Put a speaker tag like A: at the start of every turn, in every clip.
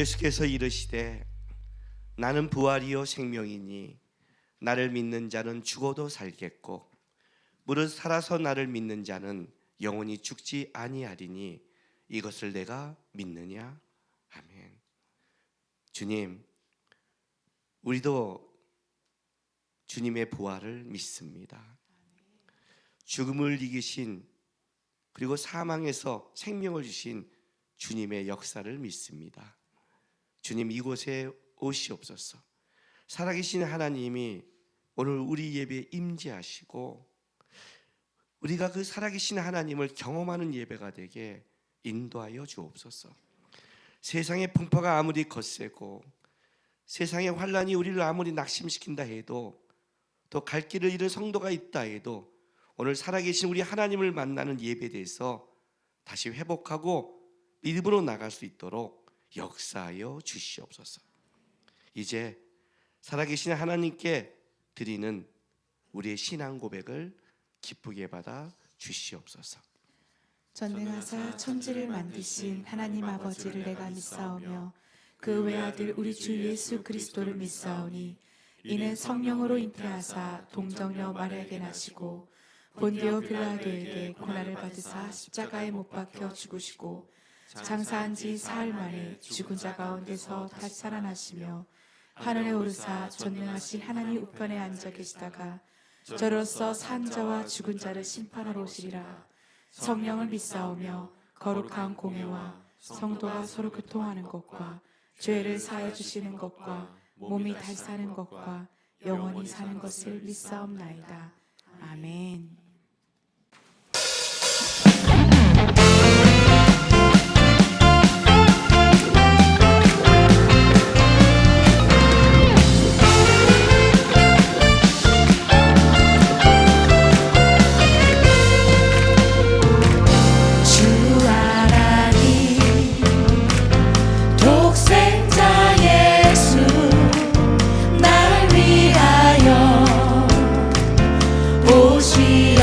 A: 예수께서 이르시되 나는 부활이요 생명이니 나를 믿는 자는 죽어도 살겠고 무릇 살아서 나를 믿는 자는 영원히 죽지 아니하리니 이것을 내가 믿느냐? 아멘. 주님, 우리도 주님의 부활을 믿습니다. 죽음을 이기신 그리고 사망에서 생명을 주신 주님의 역사를 믿습니다. 주님, 이곳에 오시옵소서. 살아계신 하나님이 오늘 우리 예배에 임재하시고 우리가 그 살아계신 하나님을 경험하는 예배가 되게 인도하여 주옵소서. 세상의 풍파가 아무리 거세고 세상의 환란이 우리를 아무리 낙심시킨다 해도 또 갈 길을 잃은 성도가 있다 해도 오늘 살아계신 우리 하나님을 만나는 예배에 대해서 다시 회복하고 믿음으로 나갈 수 있도록 역사하여 주시옵소서. 이제 살아계신 하나님께 드리는 우리의 신앙 고백을 기쁘게 받아 주시옵소서.
B: 전능하사 천지를 만드신 하나님 아버지를 내가 믿사오며 그 외아들 우리 주 예수 그리스도를 믿사오니 이는 성령으로 잉태하사 동정녀 마리아에게 나시고 본디오 빌라도에게 고난을 받으사 십자가에 못 박혀 죽으시고 장사한 지 사흘 만에 죽은 자 가운데서 다시 살아나시며 하늘에 오르사 전능하신 하나님 우편에 앉아 계시다가 저로서 산 자와 죽은 자를 심판하러 오시리라. 성령을 믿사오며 거룩한 공회와 성도가 서로 교통하는 것과 죄를 사해 주시는 것과 몸이 다시 사는 것과 영원히 사는 것을 믿사옵나이다. 아멘. 날 위하여 오시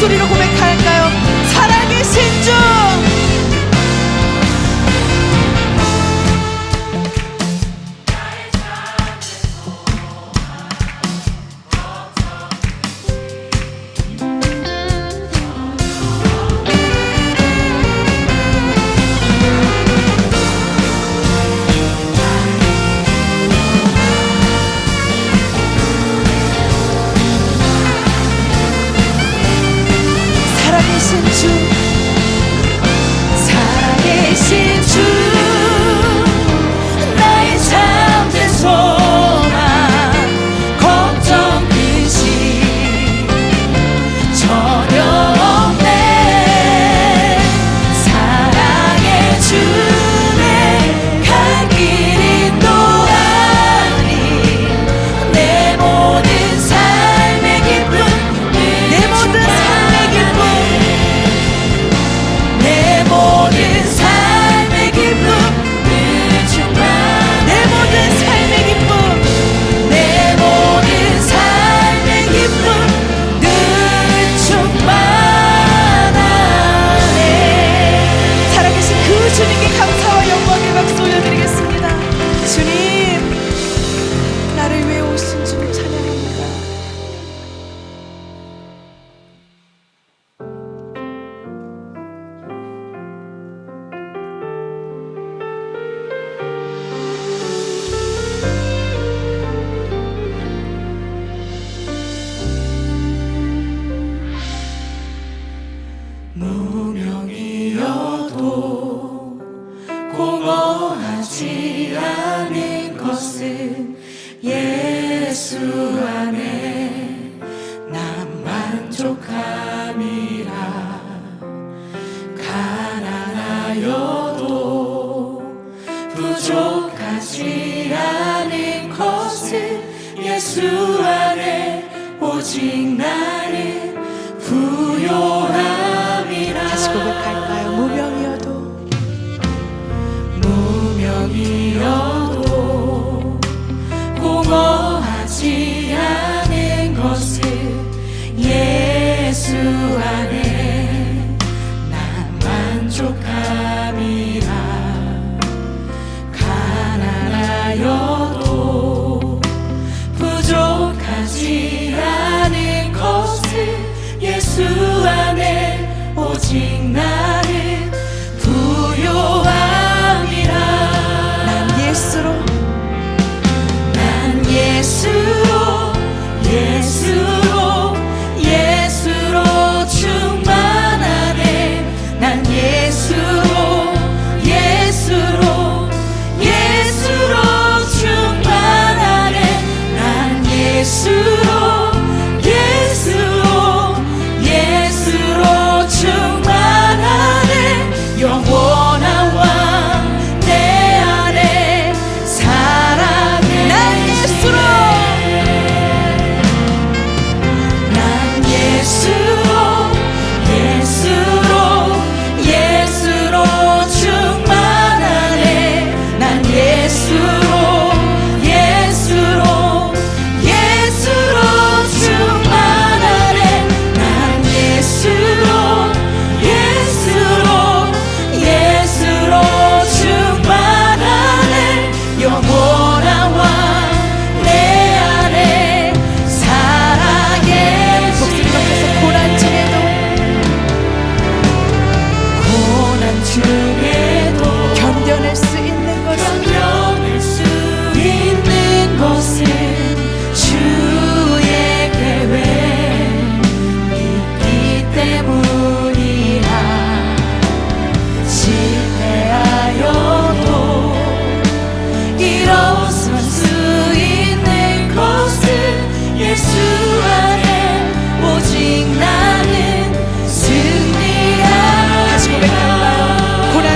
B: 목소리로 고백할까요? 살아계신 주, 살아계신 주, 살아계신 주, 나의 참된 소망, 걱정 끝이 전혀 없네. 사랑의 주내 갈 길 인도하니 내 모든 삶의 기쁨, 내 모든 삶의 기쁨, 내 모든 삶의 기쁨, 내 모든 삶의 기쁨, 내 모든 삶의 기쁨 늘 충만하네. 살아계신 그 주님께 감사와 영광의 박수 올려드리겠습니다. 주님, 나를 위해 오신 주님 찬양합니다. 무명이어도 공허하지 않은 것은 예수 안에 난 만족함이라. 가난하여도 부족하지 않은 것은 예수 안에 오직 나는 부요함이라. 다시 고백할까요? 무명이어도 공허하지 않은 것은 예수 안에 난 만족함이라. 가난하여도 부족하지 않은 것은 예수 안에 오직 나는 부요함이라. 난 예수로, 난 예수로, 예수로, 예수로 충만하네. 난 예수로, 예수로, 예수로 충만하네. 난 예수로, 예수로, 예수로 충만하네. 영원한 왕 내 안에 살아계시네. 난 예수로, 난 예수로, 예수로, 예수로 충만하네. 난 예수로, 예수로, 예수로 충만하네. 난 예수로, 예수로, 예수로 충만하네. 영원한 왕 내 안에 살아계시네. 목소리 높여서 고난 중에도 견뎌낼 수 있는 것은 주의 계획 있기 때문이라. 실패하여도 일어설 수 있는 것은 예수 안에 오직 나는 승리하리라. 다시 고백할까요? 고난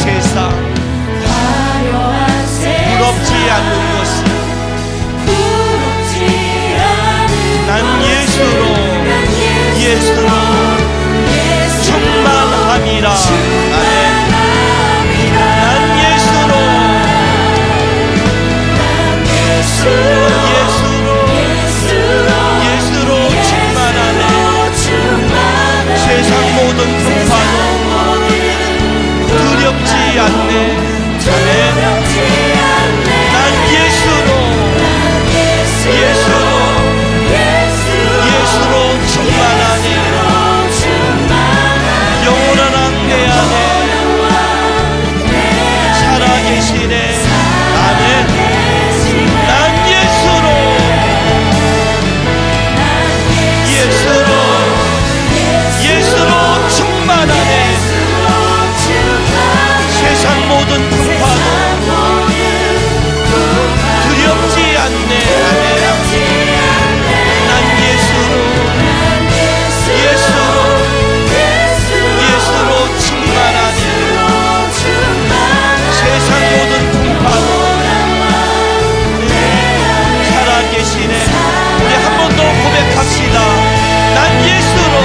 A: 세상 부럽지 않는 것이 난 예수로 충만함이라. 아멘. 난 예수로 충만하네. 세상 모든 풍파도 두렵지 않네. 아멘. 난 예수로 충만하네. 영원한 내 안에 살아계시네. 아멘. 난 예수로 충만하네. 세상 모든 풍파도 두렵지 않네. 아멘. 난 예수로 충만하네. 세상 모든 풍파도 살아계시네. 우리 한 번 더 고백합시다. 난 예수로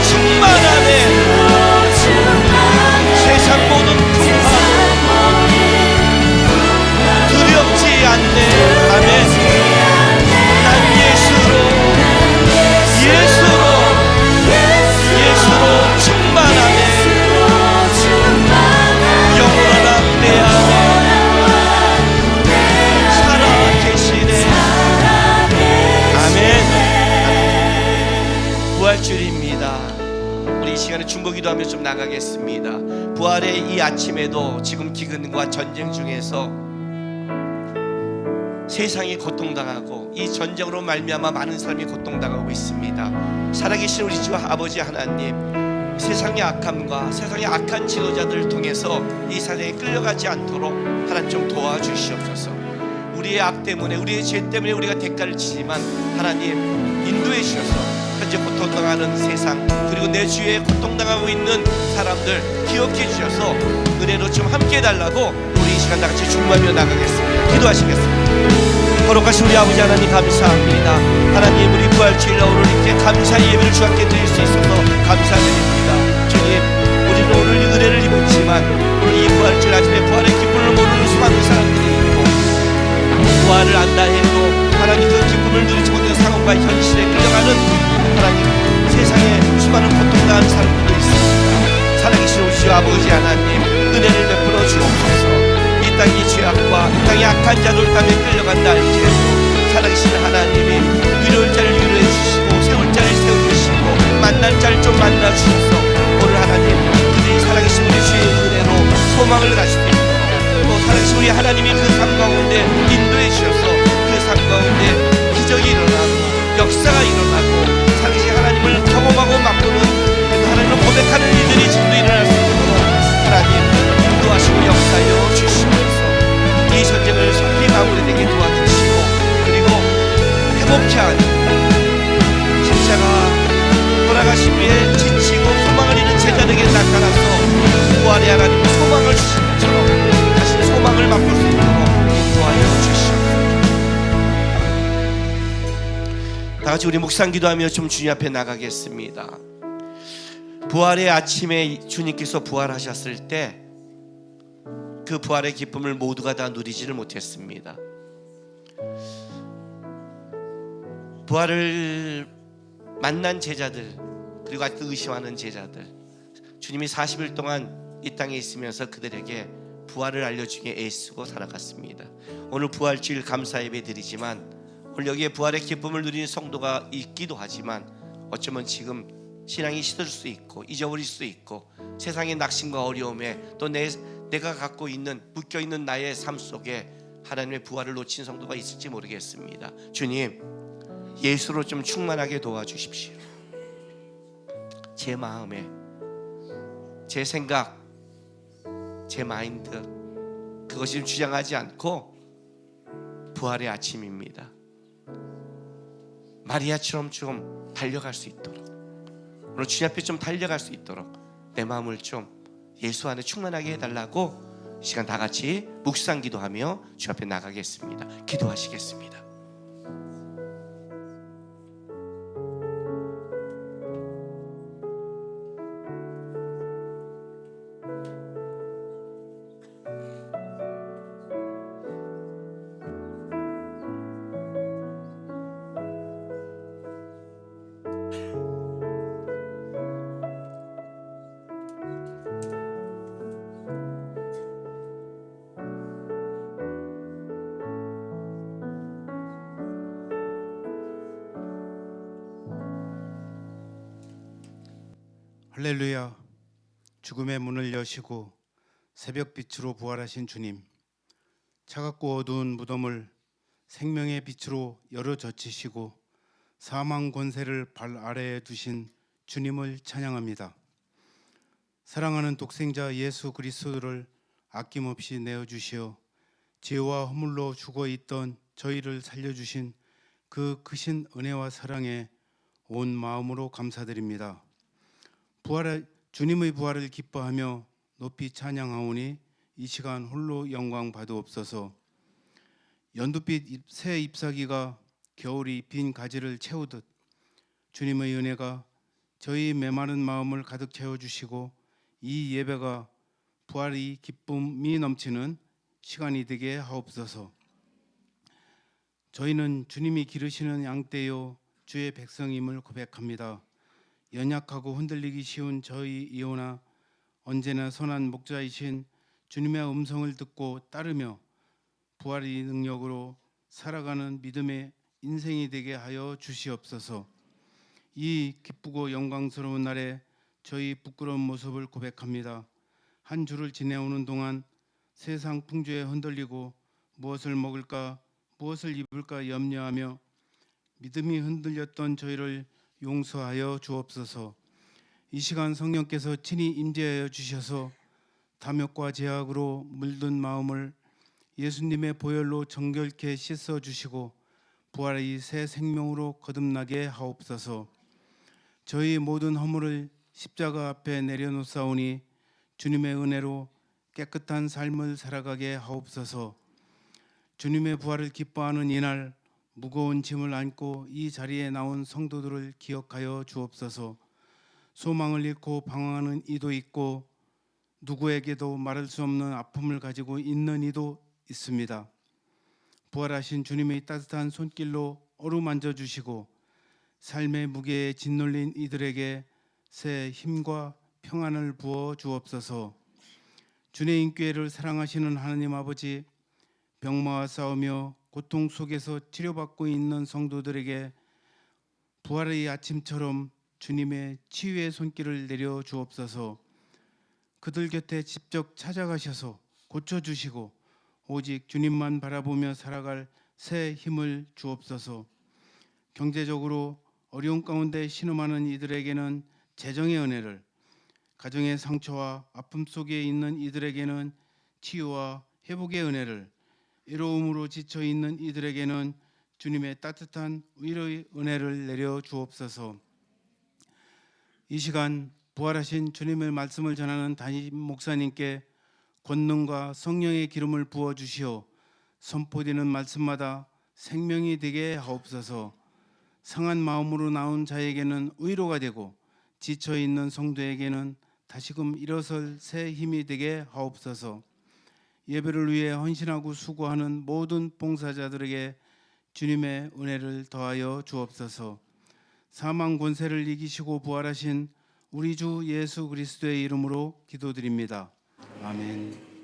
A: 충만하네. 세상 모든 풍파도 두렵지 않네. 아멘. 난 예수로 충만하네. 영원한 내 안에 살아계시네. 아멘. 부활주일입니다. 우리 이 시간에 중보기도하며 좀 나가겠습니다. 부활의 이 아침에도 지금 기근과 전쟁 중에서 세상이 고통당하고 이 전쟁으로 말미암아 많은 사람이 고통당하고 있습니다. 살아계신 우리 주 아버지 하나님, 세상의 악함과 세상의 악한 지도자들을 통해서 이 사회에 끌려가지 않도록 하나님 좀 도와주시옵소서. 우리의 악 때문에, 우리의 죄 때문에 우리가 대가를 치지만 하나님 인도해 주셔서 현재 고통당하는 세상, 그리고 내 주위에 고통당하고 있는 사람들 기억해 주셔서 은혜로 좀 함께 해달라고 우리 이 시간 다 같이 중보하며 나가겠습니다. 기도하시겠습니다. 거룩하신 우리 아버지 하나님 감사합니다. 하나님, 우리 부활주일 오늘 이렇게 감사의 예배를 주 앞에 드릴 수 있어서 감사드립니다. 주님, 우리는 오늘 이 은혜를 입었지만 오늘 이 부활주일 아침에 부활의 기쁨을 모르는 수많은 사람들이 있고, 부활을 안다 해도 하나님 그 기쁨을 누리지 못하는 상황과 현실에 끌려가는 하나님 세상에 수많은 고통당하는 사람들도 있습니다. 살아계신 우리 주 아버지 하나님, 은혜를 베풀어 주옵소서. 이 땅의 죄악과 이 땅의 악한 자들 때문에 끌려간다 할지라도 살아계신 하나님이 위로할 자를 위로해 주시고 세울 자를 세워주시고 만날 자를 좀 만나 주셔서 오늘 하나님 그들이 살아계신 우리 주의 은혜로 소망을 가질 수 있도록, 또 살아계신 우리 하나님이 그 삶 가운데 인도해 주셔서 그 삶 가운데 기적이 일어나고 역사가 일어나고 살아계신 하나님을 경험하고 맛보는 하나님을 고백하는 일들이 지금도 일어날 수 있도록 하나님 인도하시고 역사하여 주시면서 이 전쟁을 속히 마무리되게 도와주시고, 그리고 회복케 하는 십자가 돌아가신 후에 지치고 소망을 잃은 제자들에게 나타나서 부활의 하나님의 소망을 주신 것처럼 다시 소망을 맛볼 수 있도록 인도하여 주시옵소서. 다 같이 우리 묵상 기도하며 좀 주님 앞에 나가겠습니다. 부활의 아침에 주님께서 부활하셨을 때 그 부활의 기쁨을 모두가 다 누리지를 못했습니다. 부활을 만난 제자들, 그리고 아직도 의심하는 제자들, 주님이 40일 동안 이 땅에 있으면서 그들에게 부활을 알려주기에 애쓰고 살아갔습니다. 오늘 부활주일 감사 예배 드리지만 오늘 여기에 부활의 기쁨을 누리는 성도가 있기도 하지만 어쩌면 지금 신앙이 시들 수 있고 잊어버릴 수 있고 세상의 낙심과 어려움에 또 내가 갖고 있는 묶여있는 나의 삶 속에 하나님의 부활을 놓친 성도가 있을지 모르겠습니다. 주님, 예수로 좀 충만하게 도와주십시오. 제 마음에, 제 생각, 제 마인드, 그것이 좀 주장하지 않고 부활의 아침입니다. 마리아처럼 좀 달려갈 수 있도록, 오늘 주님 앞에 좀 달려갈 수 있도록 내 마음을 좀 예수 안에 충만하게 해달라고 이 시간 다 같이 묵상 기도하며 주 앞에 나가겠습니다. 기도하시겠습니다.
C: 할렐루야. 죽음의 문을 여시고 새벽빛으로 부활하신 주님, 차갑고 어두운 무덤을 생명의 빛으로 열어젖히시고 사망 권세를 발 아래에 두신 주님을 찬양합니다. 사랑하는 독생자 예수 그리스도를 아낌없이 내어주시어 죄와 허물로 죽어있던 저희를 살려주신 그 크신 은혜와 사랑에 온 마음으로 감사드립니다. 주님의 부활을 기뻐하며 높이 찬양하오니 이 시간 홀로 영광 받으옵소서. 연두빛 새 잎사귀가 겨울이 빈 가지를 채우듯 주님의 은혜가 저희 메마른 마음을 가득 채워주시고 이 예배가 부활이 기쁨이 넘치는 시간이 되게 하옵소서. 저희는 주님이 기르시는 양떼요 주의 백성임을 고백합니다. 연약하고 흔들리기 쉬운 저희 이오나 언제나 선한 목자이신 주님의 음성을 듣고 따르며 부활의 능력으로 살아가는 믿음의 인생이 되게 하여 주시옵소서. 이 기쁘고 영광스러운 날에 저희 부끄러운 모습을 고백합니다. 한 주를 지내오는 동안 세상 풍조에 흔들리고 무엇을 먹을까 무엇을 입을까 염려하며 믿음이 흔들렸던 저희를 용서하여 주옵소서. 이 시간 성령께서 친히 임재하여 주셔서 탐욕과 죄악으로 물든 마음을 예수님의 보혈로 정결케 씻어 주시고 부활의 새 생명으로 거듭나게 하옵소서. 저희 모든 허물을 십자가 앞에 내려놓사오니 주님의 은혜로 깨끗한 삶을 살아가게 하옵소서. 주님의 부활을 기뻐하는 이날 무거운 짐을 안고 이 자리에 나온 성도들을 기억하여 주옵소서. 소망을 잃고 방황하는 이도 있고 누구에게도 말할 수 없는 아픔을 가지고 있는 이도 있습니다. 부활하신 주님의 따뜻한 손길로 어루만져 주시고 삶의 무게에 짓눌린 이들에게 새 힘과 평안을 부어 주옵소서. 주의 인교회를 사랑하시는 하나님 아버지, 병마와 싸우며 고통 속에서 치료받고 있는 성도들에게 부활의 아침처럼 주님의 치유의 손길을 내려 주옵소서. 그들 곁에 직접 찾아가셔서 고쳐주시고 오직 주님만 바라보며 살아갈 새 힘을 주옵소서. 경제적으로 어려운 가운데 신음하는 이들에게는 재정의 은혜를, 가정의 상처와 아픔 속에 있는 이들에게는 치유와 회복의 은혜를, 외로움으로 지쳐 있는 이들에게는 주님의 따뜻한 위로의 은혜를 내려 주옵소서. 이 시간 부활하신 주님의 말씀을 전하는 담임 목사님께 권능과 성령의 기름을 부어 주시어 선포되는 말씀마다 생명이 되게 하옵소서. 상한 마음으로 나온 자에게는 위로가 되고 지쳐 있는 성도에게는 다시금 일어설 새 힘이 되게 하옵소서. 예배를 위해 헌신하고 수고하는 모든 봉사자들에게 주님의 은혜를 더하여 주옵소서. 사망 권세를 이기시고 부활하신 우리 주 예수 그리스도의 이름으로 기도드립니다. 아멘.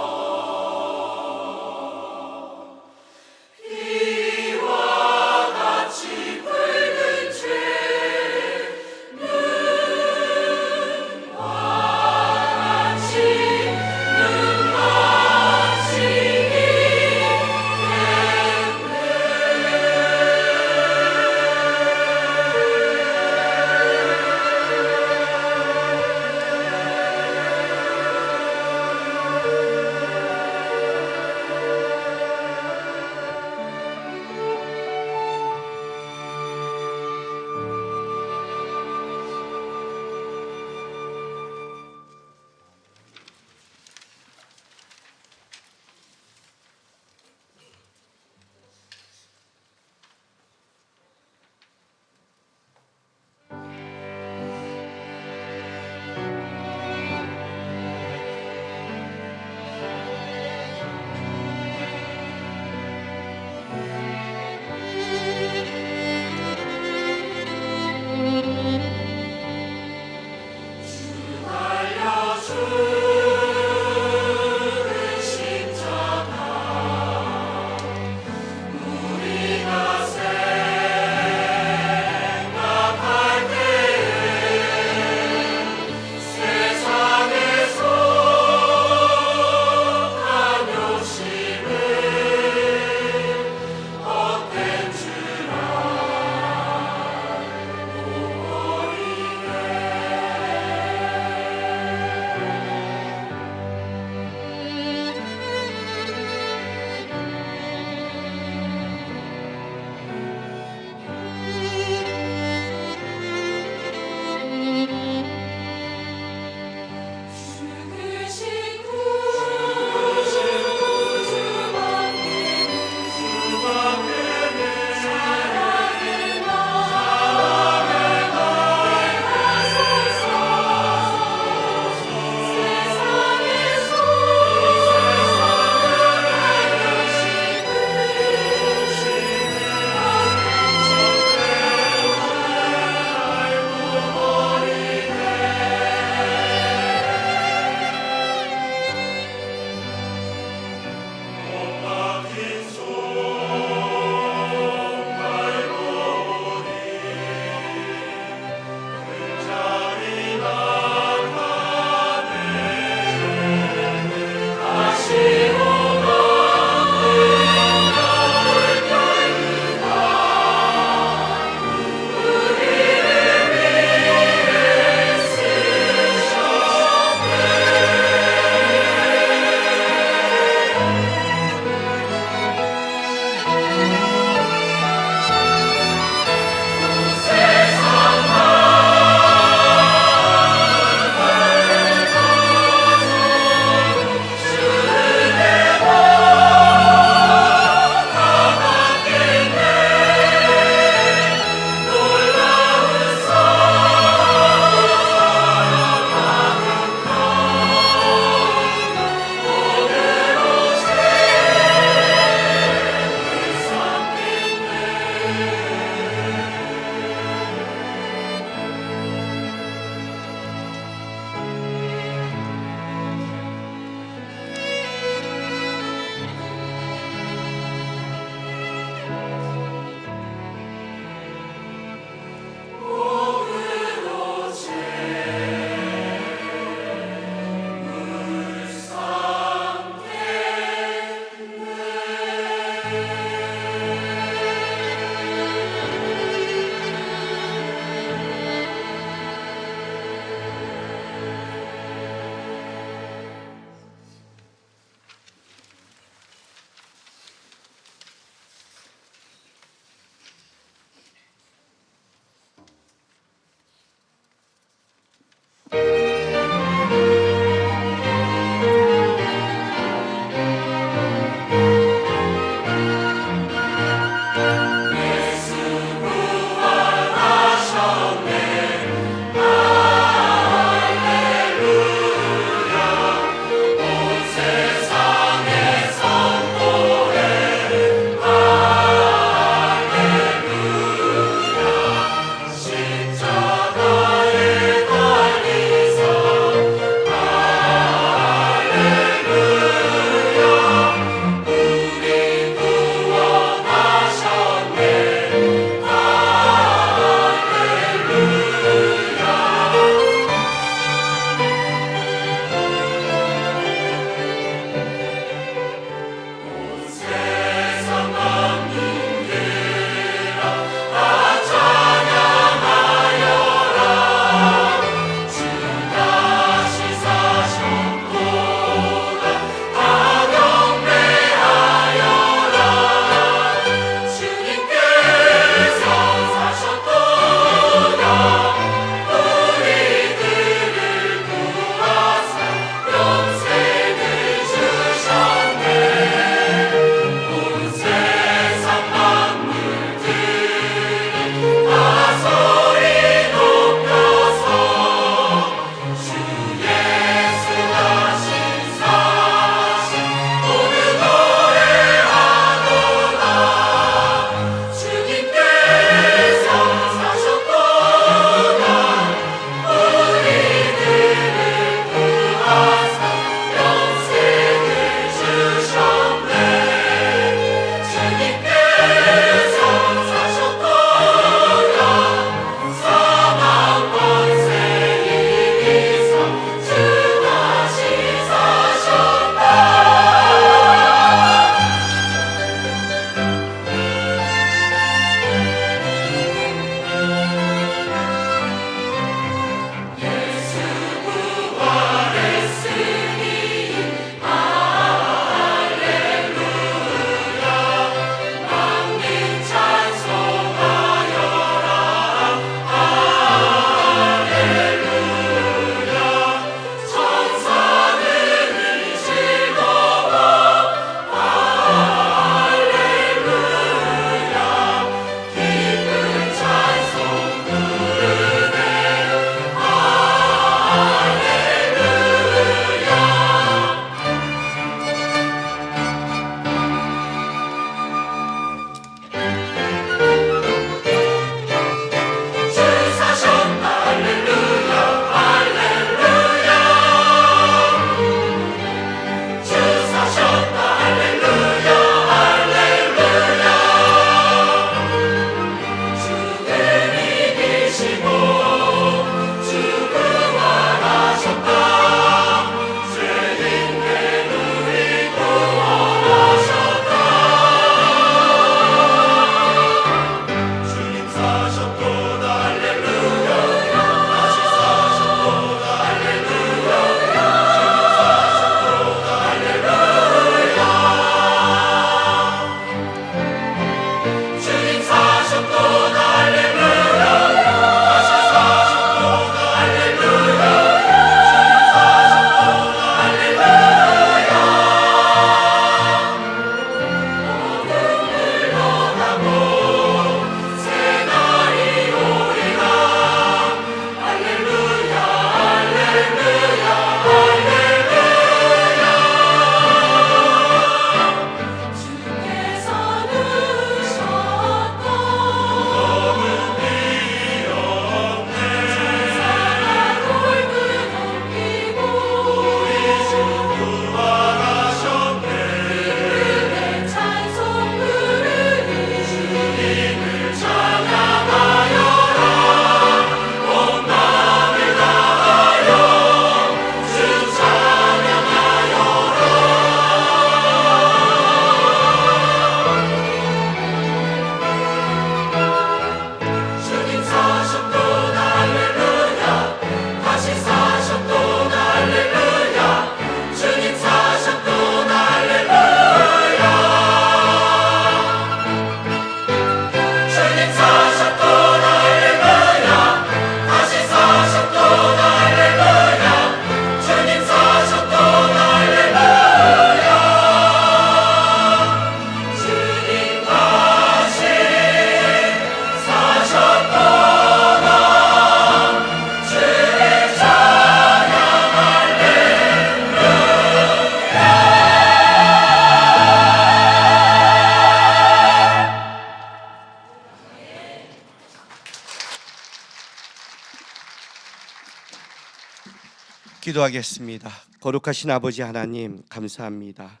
A: 기도하겠습니다. 거룩하신 아버지 하나님 감사합니다.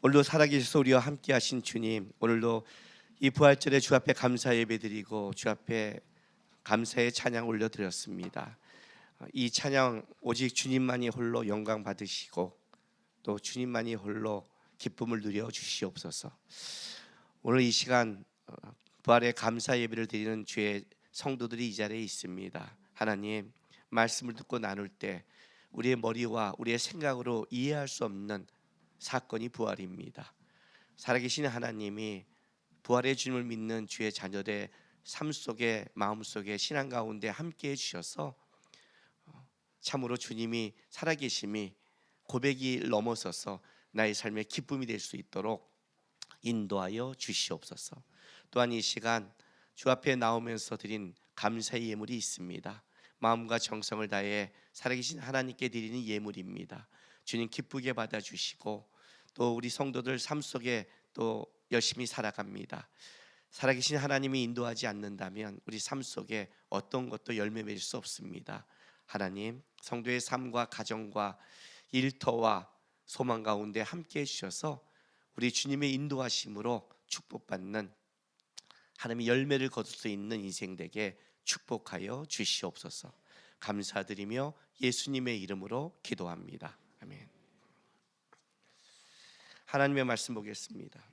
A: 오늘도 살아계셔서 우리와 함께하신 주님, 오늘도 이 부활절에 주 앞에 감사 예배드리고 주 앞에 감사의 찬양 올려드렸습니다. 이 찬양 오직 주님만이 홀로 영광 받으시고 또 주님만이 홀로 기쁨을 누려 주시옵소서. 오늘 이 시간 부활의 감사 예배를 드리는 주의 성도들이 이 자리에 있습니다. 하나님, 말씀을 듣고 나눌 때 우리의 머리와 우리의 생각으로 이해할 수 없는 사건이 부활입니다. 살아계신 하나님이 부활의 주님을 믿는 주의 자녀들의 삶 속에, 마음 속에, 신앙 가운데 함께해 주셔서 참으로 주님이 살아계심이 고백이 넘어서서 나의 삶의 기쁨이 될 수 있도록 인도하여 주시옵소서. 또한 이 시간 주 앞에 나오면서 드린 감사의 예물이 있습니다. 마음과 정성을 다해 살아계신 하나님께 드리는 예물입니다. 주님 기쁘게 받아주시고 또 우리 성도들 삶 속에 또 열심히 살아갑니다. 살아계신 하나님이 인도하지 않는다면 우리 삶 속에 어떤 것도 열매 맺을 수 없습니다. 하나님, 성도의 삶과 가정과 일터와 소망 가운데 함께해 주셔서 우리 주님의 인도하심으로 축복받는 하나님의 열매를 거둘 수 있는 인생 되게 축복하여 주시옵소서. 감사드리며 예수님의 이름으로 기도합니다. 아멘. 하나님의 말씀 보겠습니다.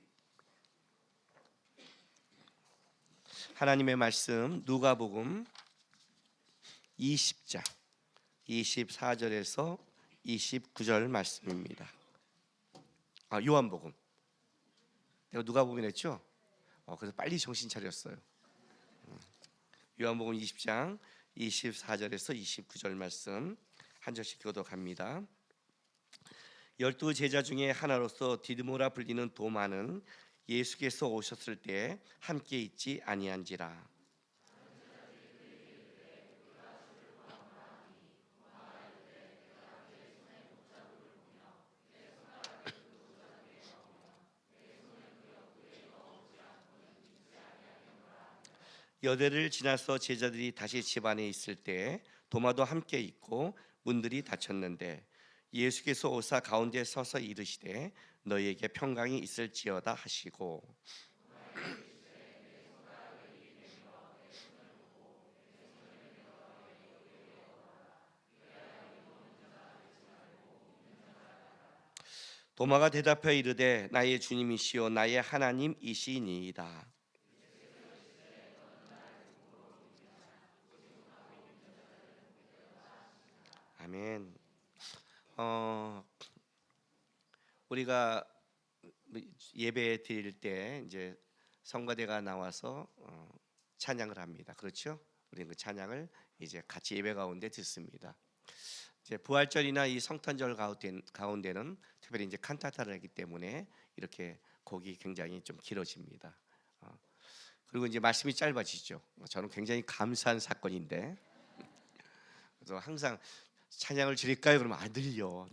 A: 하나님의 말씀 누가복음 20장 24절에서 29절 말씀입니다. 요한복음. 내가 누가복음 했죠? 그래서 빨리 정신 차렸어요. 요한복음 20장 24절에서 29절 말씀 한 절씩 교독합니다. 12 제자 중에 하나로서 디드모라 불리는 도마는 예수께서 오셨을 때 함께 있지 아니한지라. 여대를 지나서 제자들이 다시 집 안에 있을 때 도마도 함께 있고 문들이 닫혔는데 예수께서 오사 가운데 서서 이르시되 너희에게 평강이 있을지어다 하시고 도마가 대답하여 이르되 나의 주님이시요 나의 하나님이시니이다. 아멘. 우리가 예배 드릴 때 이제 성가대가 나와서 찬양을 합니다. 그렇죠? 우리는 그 찬양을 이제 같이 예배 가운데 듣습니다. 이제 부활절이나 이 성탄절 가운데는 특별히 이제 칸타타를 하기 때문에 이렇게 곡이 굉장히 좀 길어집니다. 그리고 이제 말씀이 짧아지죠. 저는 굉장히 감사한 사건인데, 그래서 항상 찬양을 드릴까요? 그러면 늘려.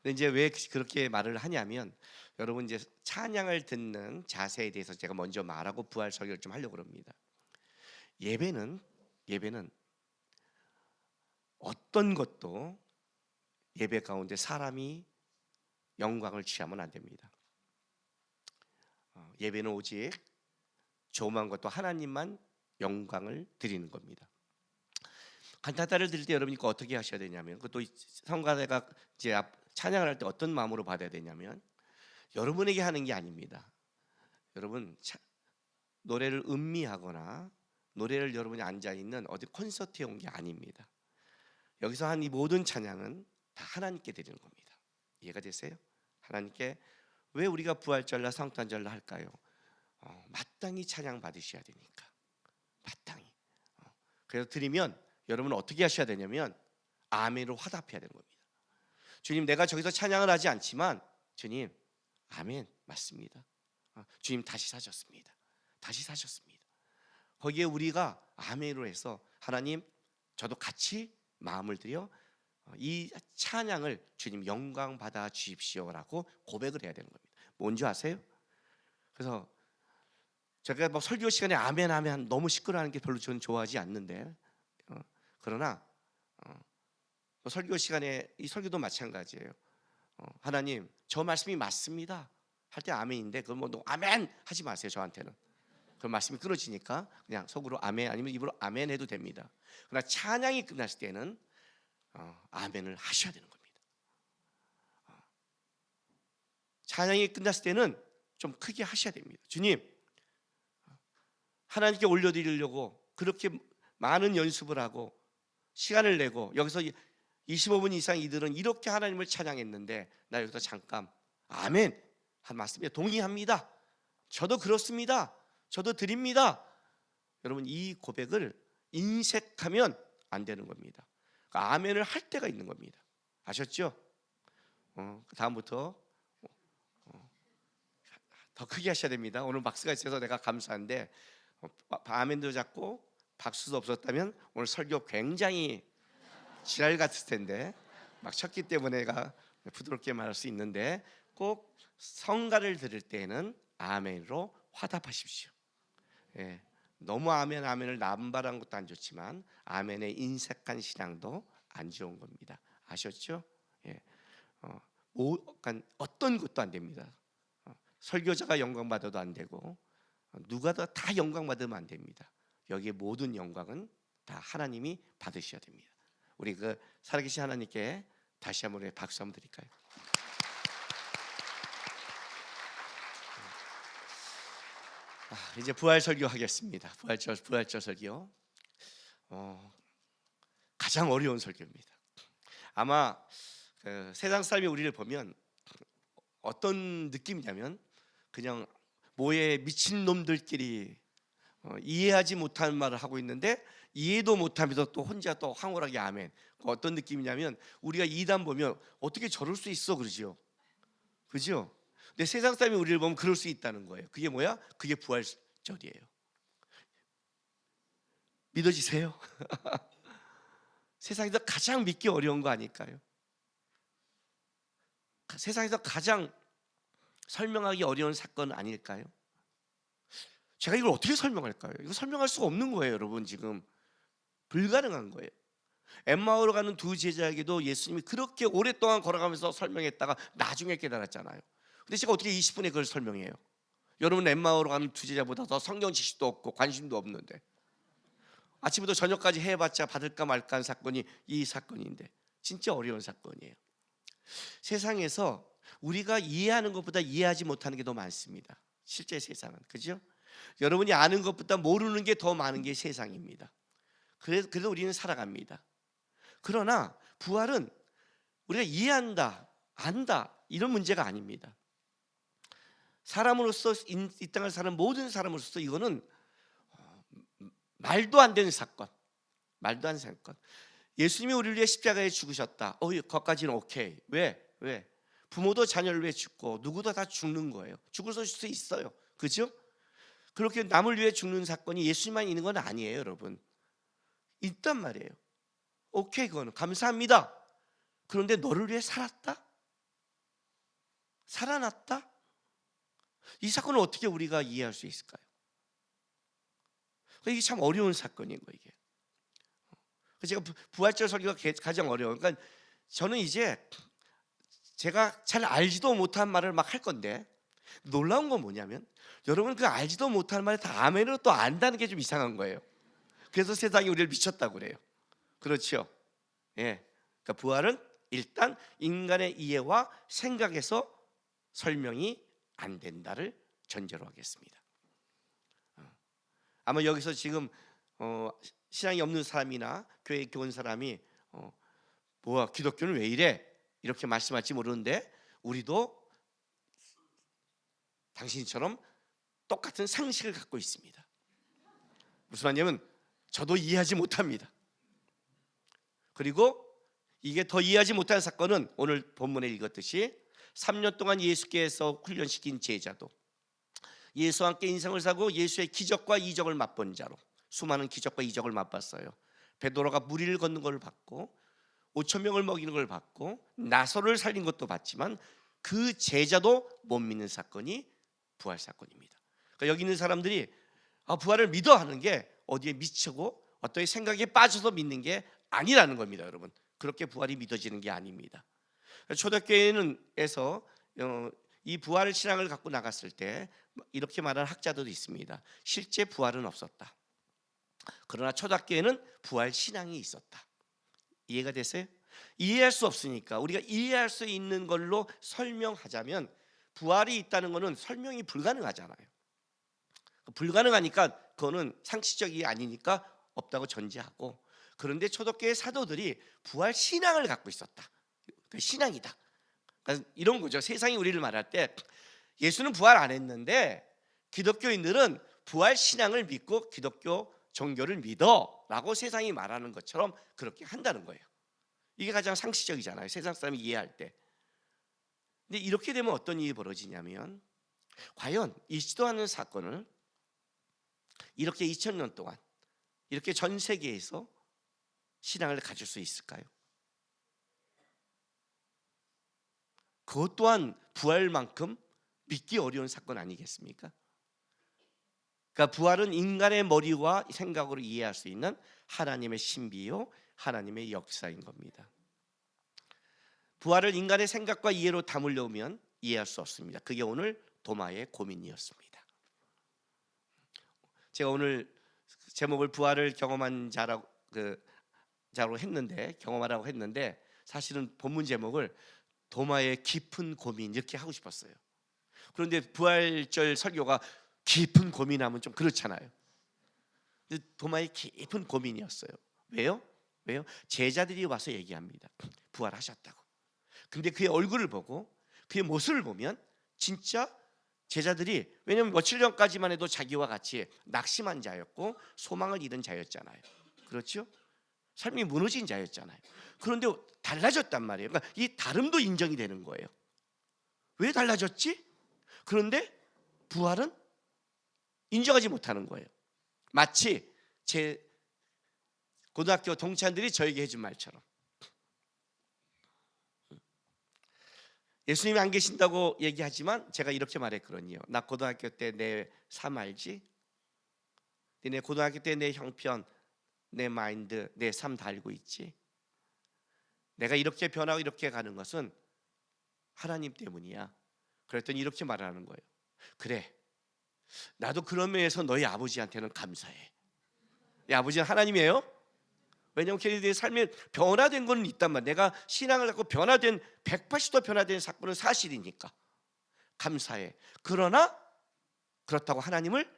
A: 근데 이제 왜 그렇게 말을 하냐면 여러분 이제 찬양을 듣는 자세에 대해서 제가 먼저 말하고 부활 설교를 좀 하려고 합니다. 예배는 어떤 것도 예배 가운데 사람이 영광을 취하면 안 됩니다. 예배는 오직 조그만 것도 하나님만 영광을 드리는 겁니다. 칸타타를 드릴 때 여러분이 어떻게 하셔야 되냐면, 그것도 성가대가 이제 찬양을 할 때 어떤 마음으로 받아야 되냐면 여러분에게 하는 게 아닙니다. 여러분 노래를 음미하거나 노래를 여러분이 앉아 있는 어디 콘서트에 온 게 아닙니다. 여기서 한 이 모든 찬양은 다 하나님께 드리는 겁니다. 이해가 되세요? 하나님께 왜 우리가 부활절날 성탄절날 할까요? 마땅히 찬양 받으셔야 되니까. 마땅히. 그래서 드리면 여러분은 어떻게 하셔야 되냐면 아멘으로 화답해야 되는 겁니다. 주님, 내가 저기서 찬양을 하지 않지만 주님, 아멘, 맞습니다. 주님 다시 사셨습니다. 거기에 우리가 아멘으로 해서 하나님, 저도 같이 마음을 들여 이 찬양을 주님 영광 받아 주십시오라고 고백을 해야 되는 겁니다. 뭔지 아세요? 그래서 제가 뭐 설교 시간에 아멘 너무 시끄러워하는 게 별로 저는 좋아하지 않는데, 그러나 설교 시간에 이 설교도 마찬가지예요. 하나님, 저 말씀이 맞습니다 할 때 아멘인데 그건 뭐 아멘 하지 마세요. 저한테는 그 말씀이 끊어지니까 그냥 속으로 아멘 아니면 입으로 아멘 해도 됩니다. 그러나 찬양이 끝났을 때는 아멘을 하셔야 되는 겁니다. 찬양이 끝났을 때는 좀 크게 하셔야 됩니다. 주님, 하나님께 올려드리려고 그렇게 많은 연습을 하고 시간을 내고 여기서 25분 이상 이들은 이렇게 하나님을 찬양했는데 나 여기서 잠깐 아멘 한 말씀에 동의합니다. 저도 그렇습니다. 저도 드립니다. 여러분, 이 고백을 인색하면 안 되는 겁니다. 그러니까 아멘을 할 때가 있는 겁니다. 아셨죠? 다음부터 더 크게 하셔야 됩니다. 오늘 박수가 있어서 내가 감사한데 아멘도 작고 박수도 없었다면 오늘 설교 굉장히 지랄 같을 텐데 막 쳤기 때문에 내가 부드럽게 말할 수 있는데 꼭 성가를 들을 때에는 아멘으로 화답하십시오. 예, 너무 아멘을 남발한 것도 안 좋지만 아멘의 인색한 신앙도 안 좋은 겁니다. 아셨죠? 예, 그러니까 어떤 것도 안 됩니다. 설교자가 영광 받아도 안 되고 누가 다 영광 받으면 안 됩니다. 여기에 모든 영광은 다 하나님이 받으셔야 됩니다. 우리 그 살아계신 하나님께 다시 한번 박수 한번 드릴까요? 이제 부활 설교 하겠습니다. 부활절 설교. 가장 어려운 설교입니다. 아마 세상 사람이 우리를 보면 어떤 느낌이냐면 그냥 뭐에 미친 놈들끼리 이해하지 못하는 말을 하고 있는데 이해도 못하면서 또 혼자 또 황홀하게 아멘. 어떤 느낌이냐면 우리가 이단 보면 어떻게 저럴 수 있어 그러죠. 그죠? 근데 세상 사람이 우리를 보면 그럴 수 있다는 거예요. 그게 뭐야? 그게 부활절이에요. 믿어지세요? 세상에서 가장 믿기 어려운 거 아닐까요? 세상에서 가장 설명하기 어려운 사건 아닐까요? 제가 이걸 어떻게 설명할까요? 이거 설명할 수가 없는 거예요, 여러분. 지금 불가능한 거예요. 엠마오로 가는 두 제자에게도 예수님이 그렇게 오랫동안 걸어가면서 설명했다가 나중에 깨달았잖아요. 근데 제가 어떻게 20분에 그걸 설명해요? 여러분, 엠마오로 가는 두 제자보다 더 성경 지식도 없고 관심도 없는데 아침부터 저녁까지 해봤자 받을까 말까 한 사건이 이 사건인데 진짜 어려운 사건이에요. 세상에서 우리가 이해하는 것보다 이해하지 못하는 게 더 많습니다. 실제 세상은, 그죠? 여러분이 아는 것보다 모르는 게 더 많은 게 세상입니다. 그래서 우리는 살아갑니다. 그러나 부활은 우리가 이해한다, 안다 이런 문제가 아닙니다. 사람으로서 이 땅을 사는 모든 사람으로서 이거는 말도 안 되는 사건, 말도 안 되는 사건. 예수님이 우리를 위해 십자가에 죽으셨다. 거기까지는 오케이. 왜? 부모도 자녀를 위해 죽고 누구도 다 죽는 거예요. 죽을 수 있어요. 그죠? 그렇게 남을 위해 죽는 사건이 예수님만 있는 건 아니에요, 여러분. 있단 말이에요. 오케이, 그거는 감사합니다. 그런데 너를 위해 살았다? 살아났다? 이 사건을 어떻게 우리가 이해할 수 있을까요? 이게 참 어려운 사건인 거예요, 이게. 제가 부활절 설교가 가장 어려워요. 그러니까 저는 이제 제가 잘 알지도 못한 말을 막 할 건데 놀라운 건 뭐냐면 여러분 그 알지도 못한 말을 다 아멘으로 또 안다는 게 좀 이상한 거예요. 그래서 세상이 우리를 미쳤다고 그래요. 그렇죠? 예. 그러니까 부활은 일단 인간의 이해와 생각에서 설명이 안 된다를 전제로 하겠습니다. 아마 여기서 지금 신앙이 없는 사람이나 교회에 온 사람이 뭐야 기독교는 왜 이래? 이렇게 말씀할지 모르는데 우리도 당신처럼 똑같은 상식을 갖고 있습니다. 무슨 말이냐면 저도 이해하지 못합니다. 그리고 이게 더 이해하지 못하는 사건은 오늘 본문에 읽었듯이 3년 동안 예수께서 훈련시킨 제자도 예수와 함께 인생을 사고 예수의 기적과 이적을 맛본 자로 수많은 기적과 이적을 맛봤어요. 베드로가 무리를 걷는 걸 봤고 5천 명을 먹이는 걸 봤고 나사로를 살린 것도 봤지만 그 제자도 못 믿는 사건이 부활 사건입니다. 그러니까 여기 있는 사람들이 부활을 믿어 하는 게 어디에 미치고 어떤 생각에 빠져서 믿는 게 아니라는 겁니다, 여러분. 그렇게 부활이 믿어지는 게 아닙니다. 초대교회에서 이 부활 신앙을 갖고 나갔을 때 이렇게 말하는 학자들도 있습니다. 실제 부활은 없었다. 그러나 초대교회는 부활 신앙이 있었다. 이해가 되세요? 이해할 수 없으니까 우리가 이해할 수 있는 걸로 설명하자면 부활이 있다는 것은 설명이 불가능하잖아요. 불가능하니까 그거는 상식적이 아니니까 없다고 전제하고, 그런데 초대교회 사도들이 부활 신앙을 갖고 있었다. 신앙이다. 그러니까 이런 거죠. 세상이 우리를 말할 때 예수는 부활 안 했는데 기독교인들은 부활 신앙을 믿고 기독교 종교를 믿어라고 세상이 말하는 것처럼 그렇게 한다는 거예요. 이게 가장 상식적이잖아요. 세상 사람이 이해할 때. 근데 이렇게 되면 어떤 일이 벌어지냐면, 과연 이 시도하는 사건을 이렇게 2000년 동안 이렇게 전 세계에서 신앙을 가질 수 있을까요? 그것 또한 부활만큼 믿기 어려운 사건 아니겠습니까? 그러니까 부활은 인간의 머리와 생각으로 이해할 수 있는 하나님의 신비요, 하나님의 역사인 겁니다. 부활을 인간의 생각과 이해로 담으려면 이해할 수 없습니다. 그게 오늘 도마의 고민이었습니다. 제가 오늘 제목을 부활을 경험한 자로 했는데, 경험하라고 했는데, 사실은 본문 제목을 도마의 깊은 고민 이렇게 하고 싶었어요. 그런데 부활절 설교가 깊은 고민하면 좀 그렇잖아요. 근데 도마의 깊은 고민이었어요. 왜요? 제자들이 와서 얘기합니다. 부활하셨다고. 근데 그의 얼굴을 보고 그의 모습을 보면 진짜 제자들이, 왜냐하면 며칠 전까지만 해도 자기와 같이 낙심한 자였고 소망을 잃은 자였잖아요. 그렇죠? 삶이 무너진 자였잖아요. 그런데 달라졌단 말이에요. 그러니까 이 다름도 인정이 되는 거예요. 왜 달라졌지? 그런데 부활은 인정하지 못하는 거예요. 마치 제 고등학교 동창들이 저에게 해준 말처럼, 예수님이 안 계신다고 얘기하지만 제가 이렇게 말했거든요. 나 고등학교 때 내 삶 알지? 니네 고등학교 때 내 형편, 내 마인드, 내 삶 다 알고 있지? 내가 이렇게 변하고 이렇게 가는 것은 하나님 때문이야. 그랬더니 이렇게 말하는 거예요. 그래, 나도 그런 면에서 너희 아버지한테는 감사해. 이 아버지는 하나님이에요. 왜냐하면 걔네들의 삶에 변화된 건 있단 말이야. 내가 신앙을 갖고 변화된 180도 변화된 사건은 사실이니까 감사해. 그러나 그렇다고 하나님을,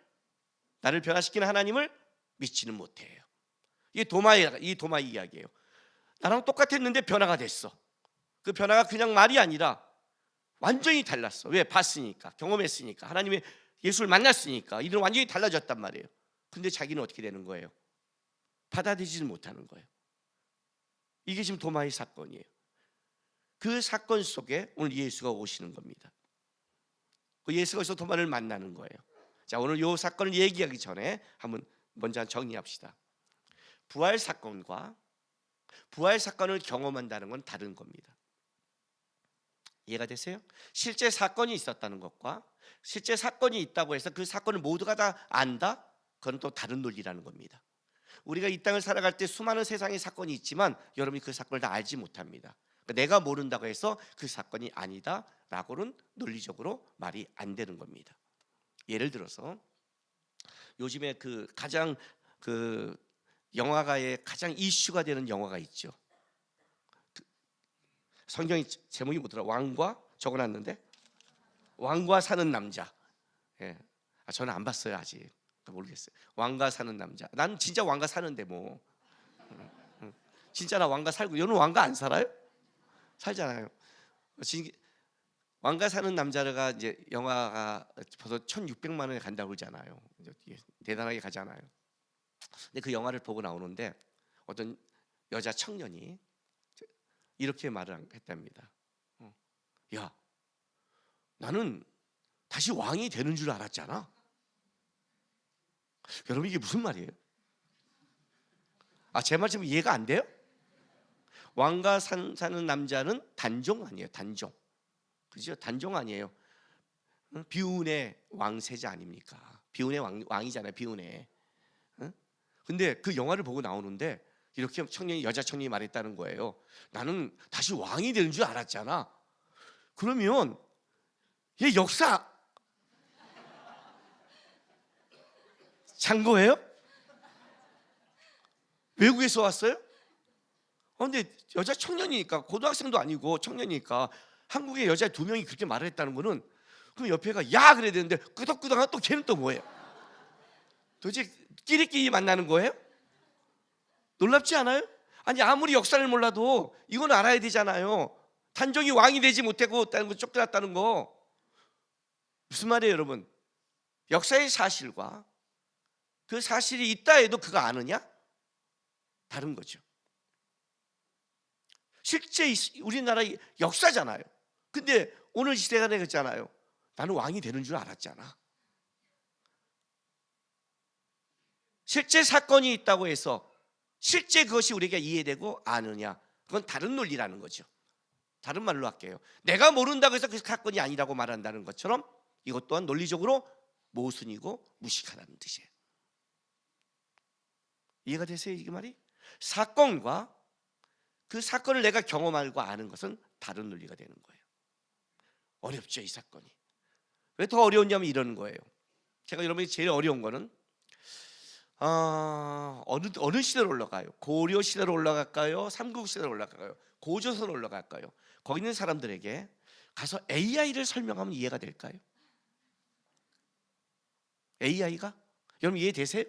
A: 나를 변화시키는 하나님을 믿지는 못해요. 이게 도마 이야기예요. 나랑 똑같았는데 변화가 됐어. 그 변화가 그냥 말이 아니라 완전히 달랐어. 왜? 봤으니까, 경험했으니까, 하나님의 예수를 만났으니까 이들은 완전히 달라졌단 말이에요. 근데 자기는 어떻게 되는 거예요? 받아들이지 못하는 거예요. 이게 지금 도마의 사건이에요. 그 사건 속에 오늘 예수가 오시는 겁니다. 그 예수가 오셔서 도마를 만나는 거예요. 자, 오늘 이 사건을 얘기하기 전에 한번 먼저 정리합시다. 부활 사건과 부활 사건을 경험한다는 건 다른 겁니다. 이해가 되세요? 실제 사건이 있었다는 것과 실제 사건이 있다고 해서 그 사건을 모두가 다 안다? 그건 또 다른 논리라는 겁니다. 우리가 이 땅을 살아갈 때 수많은 세상의 사건이 있지만 여러분이 그 사건을 다 알지 못합니다. 그러니까 내가 모른다고 해서 그 사건이 아니다라고는 논리적으로 말이 안 되는 겁니다. 예를 들어서 요즘에 가장 영화가에 가장 이슈가 되는 영화가 있죠. 성경이 제목이 뭐더라? 왕과 적어놨는데, 왕과 사는 남자. 예. 저는 안 봤어요 아직. 모르겠어요. 왕과 사는 남자. 난 진짜 왕과 사는데 뭐. 진짜 나 왕과 살고. 여러분 왕과 안 살아요? 살잖아요. 왕과 사는 남자가 이제 영화가 벌써 1,600만 원에 간다고 그러잖아요. 대단하게 가잖아요. 근데 그 영화를 보고 나오는데 어떤 여자 청년이 이렇게 말을 했답니다. 야, 나는 다시 왕이 되는 줄 알았잖아. 여러분 이게 무슨 말이에요? 제 말 좀 이해가 안 돼요? 왕과 사는 남자는 단종 아니에요. 단종. 그죠? 단종 아니에요. 비운의 왕세자 아닙니까? 비운의 왕이잖아요. 비운의. 근데 그 영화를 보고 나오는데 이렇게 여자 청년이 말했다는 거예요. 나는 다시 왕이 되는 줄 알았잖아. 그러면 얘 역사 잔 거예요? 외국에서 왔어요? 근데 여자 청년이니까, 고등학생도 아니고 청년이니까 한국의 여자 2명이 그렇게 말을 했다는 거는, 그럼 옆에가 야 그래야 되는데 끄덕끄덕한 또 걔는 또 뭐예요? 도대체 끼리끼리 만나는 거예요? 놀랍지 않아요? 아니 아무리 역사를 몰라도 이건 알아야 되잖아요. 단종이 왕이 되지 못하고 쫓겨났다는 거 무슨 말이에요 여러분? 역사의 사실과 그 사실이 있다 해도 그거 아느냐? 다른 거죠. 실제 우리나라 역사잖아요. 근데 오늘 시대가 되겠잖아요. 나는 왕이 되는 줄 알았잖아. 실제 사건이 있다고 해서 실제 그것이 우리가 이해되고 아느냐, 그건 다른 논리라는 거죠. 다른 말로 할게요. 내가 모른다고 해서 그 사건이 아니라고 말한다는 것처럼 이것 또한 논리적으로 모순이고 무식하다는 뜻이에요. 이해가 되세요? 이게 말이? 사건과 그 사건을 내가 경험하고 아는 것은 다른 논리가 되는 거예요. 어렵죠, 이 사건이. 왜 더 어려웠냐면 이러는 거예요. 제가 여러분이 제일 어려운 거는 어느 시대로 올라가요? 고려 시대로 올라갈까요? 삼국 시대로 올라갈까요? 고조선으로 올라갈까요? 거기 있는 사람들에게 가서 AI를 설명하면 이해가 될까요? AI가? 여러분 이해되세요?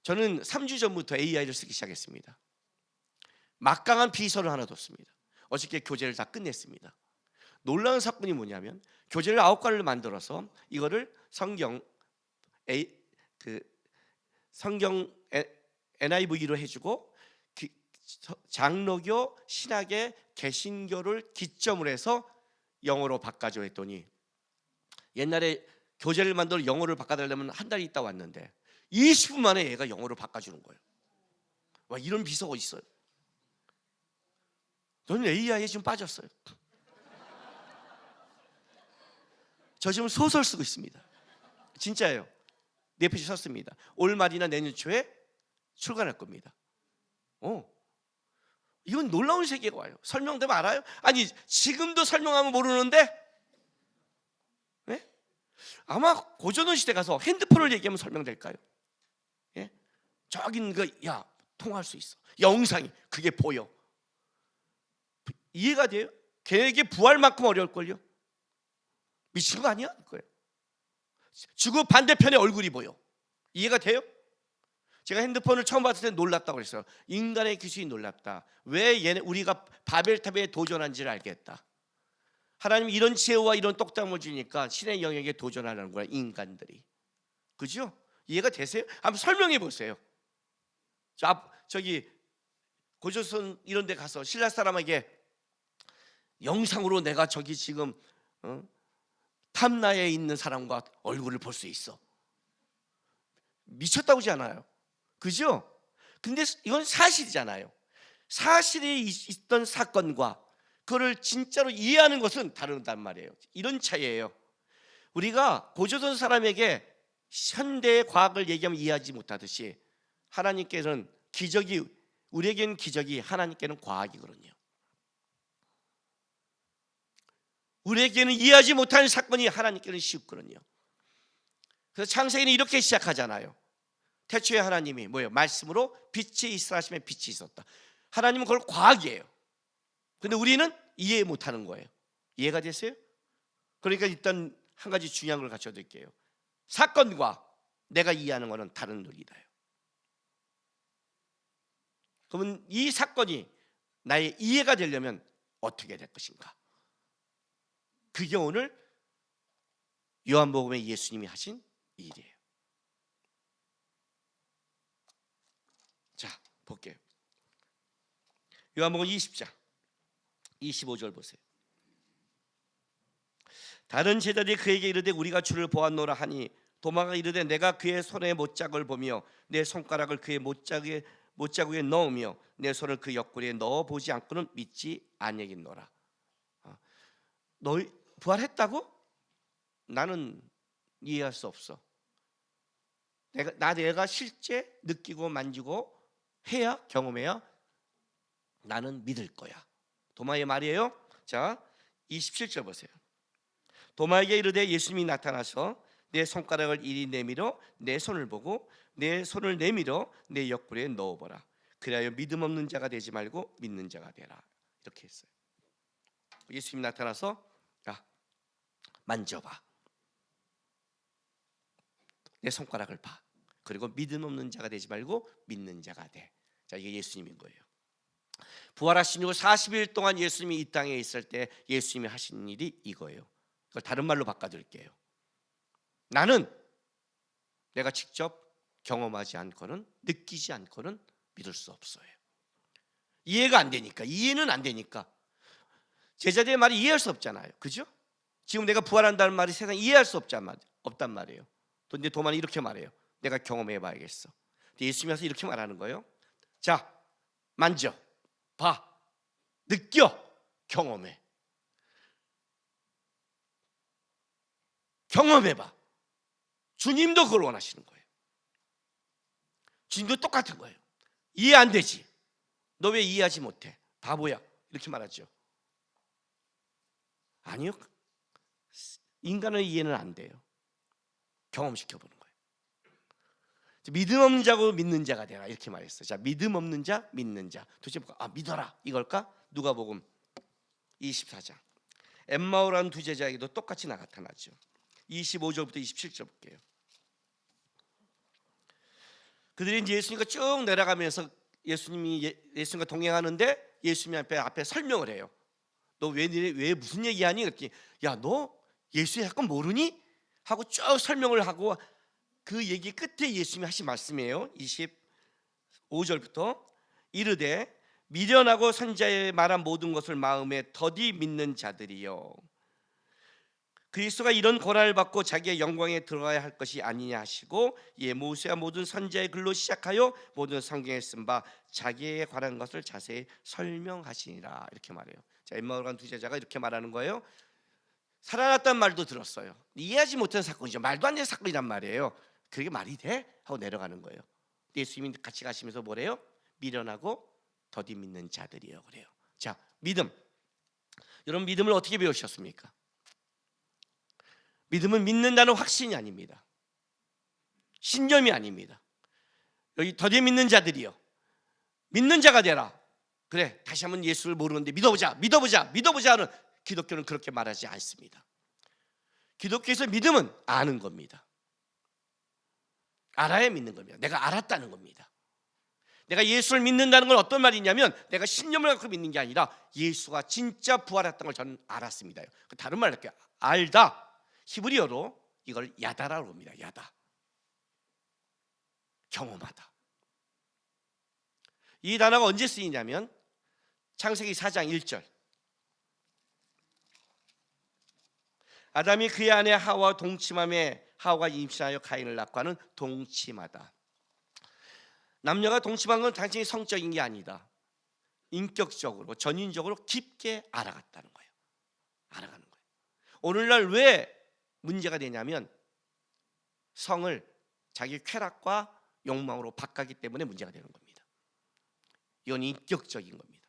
A: 저는 3주 전부터 AI를 쓰기 시작했습니다. 막강한 비서를 하나 뒀습니다. 어저께 교재를 다 끝냈습니다. 놀라운 사건이 뭐냐면 교재를 9권을 만들어서 이거를 성경 NIV로 해주고 장로교, 신학의 개신교를 기점으로 해서 영어로 바꿔줘 했더니, 옛날에 교재를 만들어 영어를 바꿔달라면 한 달 있다 왔는데 20분 만에 얘가 영어로 바꿔주는 거예요. 와, 이런 비서가 있어요. 저는 AI에 지금 빠졌어요. 저 지금 소설 쓰고 있습니다. 진짜예요. 네 페이지 썼습니다. 올 말이나 내년 초에 출간할 겁니다. 이건 놀라운 세계가 와요. 설명되면 알아요? 아니 지금도 설명하면 모르는데, 네? 아마 고전원 시대 가서 핸드폰을 얘기하면 설명될까요? 예? 저긴 야 통화할 수 있어. 영상이 그게 보여. 이해가 돼요? 걔에게 부활만큼 어려울걸요? 미친 거 아니야? 그거예요. 지구 반대편에 얼굴이 보여. 이해가 돼요? 제가 핸드폰을 처음 봤을 때 놀랐다고 그랬어요. 인간의 기술이 놀랍다. 왜 우리가 바벨탑에 도전한지를 알겠다. 하나님 이런 지혜와 이런 똑딱을 주니까 신의 영역에 도전하는 거야, 인간들이. 그죠? 이해가 되세요? 한번 설명해 보세요. 저기 고조선 이런 데 가서 신라 사람에게 영상으로 내가 저기 지금 탐나에 있는 사람과 얼굴을 볼 수 있어. 미쳤다고 하지 않아요? 그죠? 근데 이건 사실이잖아요. 사실이 있던 사건과 그거를 진짜로 이해하는 것은 다르단 말이에요. 이런 차이예요. 우리가 고조선 사람에게 현대의 과학을 얘기하면 이해하지 못하듯이 하나님께서는 기적이, 우리에게는 기적이, 하나님께는 과학이거든요. 우리에게는 이해하지 못하는 사건이 하나님께는 쉽거든요. 그래서 창세기는 이렇게 시작하잖아요. 태초에 하나님이 뭐예요? 말씀으로 빛이 있으라 하시면 빛이 있었다. 하나님은 그걸 과학이에요. 근데 우리는 이해 못하는 거예요. 이해가 되세요? 그러니까 일단 한 가지 중요한 걸 갖춰드릴게요. 사건과 내가 이해하는 것은 다른 논리다요. 그러면 이 사건이 나의 이해가 되려면 어떻게 될 것인가? 그게 오늘 요한복음에 예수님이 하신 일이에요. 자, 볼게요. 요한복음 20장 25절 보세요. 다른 제자들이 그에게 이르되 우리가 주를 보았노라 하니 도마가 이르되 내가 그의 손에 못자국을 보며 내 손가락을 그의 못자국에 넣으며 내 손을 그 옆구리에 넣어 보지 않고는 믿지 아니하겠노라. 너희 부활했다고? 나는 이해할 수 없어. 내가 실제 느끼고 만지고 해야, 경험해야 나는 믿을 거야. 도마의 말이에요. 자, 27절 보세요. 도마에게 이르되 예수님이 나타나서 내 손가락을 이리 내밀어 내 손을 보고 내 손을 내밀어 내 옆구리에 넣어보라. 그리하여 믿음 없는 자가 되지 말고 믿는 자가 되라. 이렇게 했어요. 예수님이 나타나서 야, 만져봐. 내 손가락을 봐. 그리고 믿음 없는 자가 되지 말고 믿는 자가 돼. 자, 이게 예수님인 거예요. 부활하신 후 40일 동안 예수님이 이 땅에 있을 때 예수님이 하신 일이 이거예요. 이걸 다른 말로 바꿔드릴게요. 나는 내가 직접 경험하지 않고는, 느끼지 않고는 믿을 수 없어요. 이해가 안 되니까, 이해는 안 되니까. 제자들의 말이 이해할 수 없잖아요. 그죠? 지금 내가 부활한다는 말이 세상에 이해할 수 없단 말이에요. 근데 도마는 이렇게 말해요. 내가 경험해 봐야겠어. 예수님이 와서 이렇게 말하는 거예요. 자, 만져, 봐, 느껴, 경험해. 경험해봐. 주님도 그걸 원하시는 거예요. 주님도 똑같은 거예요. 이해 안 되지? 너 왜 이해하지 못해? 바보야. 이렇게 말하죠. 아니요. 인간의 이해는 안 돼요. 경험시켜보는 거예요. 믿음 없는 자고 믿는 자가 되라. 이렇게 말했어요. 자, 믿음 없는 자, 믿는 자. 도대체 뭐가? 믿어라. 이걸까? 누가복음 24장. 엠마오라는 두 제자에게도 똑같이 나타나죠. 25절부터 27절 볼게요. 그들이 이제 예수님과 쭉 내려가면서 예수님과 동행하는데 예수님 앞에 설명을 해요. 너 왜 무슨 얘기하니? 그랬더니 야, 너 예수 약간 모르니? 하고 쭉 설명을 하고 그 얘기 끝에 예수님이 하신 말씀이에요. 25절부터 이르되 미련하고 선지자의 말한 모든 것을 마음에 더디 믿는 자들이여, 그리스도가 이런 고난을 받고 자기의 영광에 들어가야 할 것이 아니냐 하시고 이에 모세와 모든 선지자의 글로 시작하여 모든 성경에 쓴 바 자기에 관한 것을 자세히 설명하시니라. 이렇게 말해요. 자, 엠마오로 간 두 제자가 이렇게 말하는 거예요. 살아났다는 말도 들었어요. 이해하지 못한 사건이죠. 말도 안 되는 사건이란 말이에요. 그게 말이 돼? 하고 내려가는 거예요. 예수님이 같이 가시면서 뭐래요? 미련하고 더디 믿는 자들이요, 그래요. 자, 믿음. 여러분, 믿음을 어떻게 배우셨습니까? 믿음은 믿는다는 확신이 아닙니다. 신념이 아닙니다. 여기 더디 믿는 자들이요, 믿는 자가 되라. 그래, 다시 한번 예수를 모르는데 믿어보자 하는, 기독교는 그렇게 말하지 않습니다. 기독교에서 믿음은 아는 겁니다. 알아야 믿는 겁니다. 내가 알았다는 겁니다. 내가 예수를 믿는다는 건 어떤 말이냐면 내가 신념을 갖고 믿는 게 아니라 예수가 진짜 부활했다는 걸 저는 알았습니다. 다른 말로 할게요. 알다. 히브리어로 이걸 야다라고 합니다. 야다. 경험하다. 이 단어가 언제 쓰이냐면 창세기 4장 1절. 아담이 그의 아내 하와와 동침함에 하와가 임신하여 가인을 낳고 하는 동침하다. 남녀가 동침한 건 단순히 성적인 게 아니다. 인격적으로, 전인적으로 깊게 알아갔다는 거예요. 알아가는 거예요. 오늘날 왜 문제가 되냐면 성을 자기 쾌락과 욕망으로 바꾸기 때문에 문제가 되는 겁니다. 이건 인격적인 겁니다.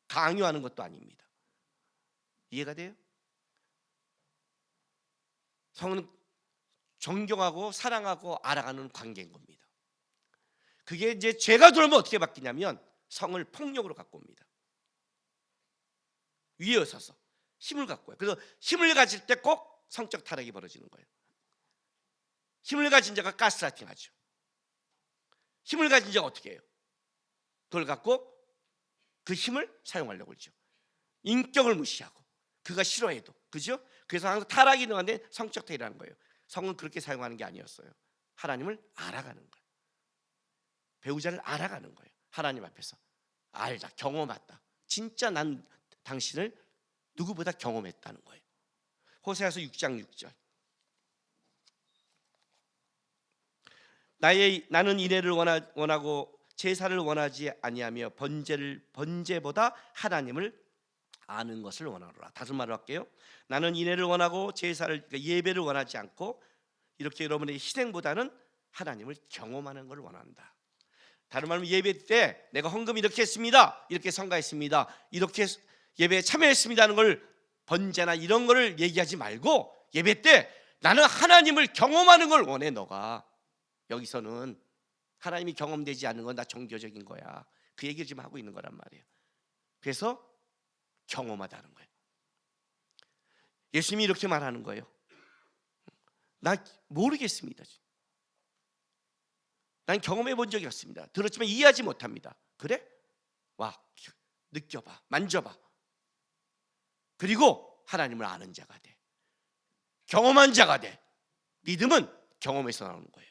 A: 강요하는 것도 아닙니다. 이해가 돼요? 성은 존경하고 사랑하고 알아가는 관계인 겁니다. 그게 이제 죄가 들어오면 어떻게 바뀌냐면 성을 폭력으로 갖고 옵니다. 위에 서서 힘을 갖고요. 그래서 힘을 가질 때 꼭 성적 타락이 벌어지는 거예요. 힘을 가진 자가 가스라이팅하죠. 힘을 가진 자가 어떻게 해요? 그걸 갖고 그 힘을 사용하려고 그러죠. 인격을 무시하고 그가 싫어해도, 그죠? 그래서 항상 타락이 일어나는데 성적 타락이라는 거예요. 성은 그렇게 사용하는 게 아니었어요. 하나님을 알아가는 거예요. 배우자를 알아가는 거예요. 하나님 앞에서 알다, 경험했다. 진짜 난 당신을 누구보다 경험했다는 거예요. 호세아서 6장 6절. 나는 인애를 원하고 제사를 원하지 아니하며 번제보다 하나님을 아는 것을 원하노라. 다른 말로 할게요. 나는 인애를 원하고 제사를, 그러니까 예배를 원하지 않고 이렇게 여러분의 희생보다는 하나님을 경험하는 걸 원한다. 다른 말로 예배 때 내가 헌금 이렇게 했습니다, 이렇게 성가했습니다, 이렇게 예배에 참여했습니다 하는 걸 번제나 이런 거를 얘기하지 말고 예배 때 나는 하나님을 경험하는 걸 원해. 너가 여기서는 하나님이 경험되지 않는 건 나 종교적인 거야, 그 얘기를 지금 하고 있는 거란 말이에요. 그래서 경험하다는 거예요. 예수님이 이렇게 말하는 거예요. 나 모르겠습니다. 난 경험해 본 적이 없습니다. 들었지만 이해하지 못합니다. 그래? 와, 느껴봐, 만져봐. 그리고 하나님을 아는 자가 돼. 경험한 자가 돼. 믿음은 경험에서 나오는 거예요.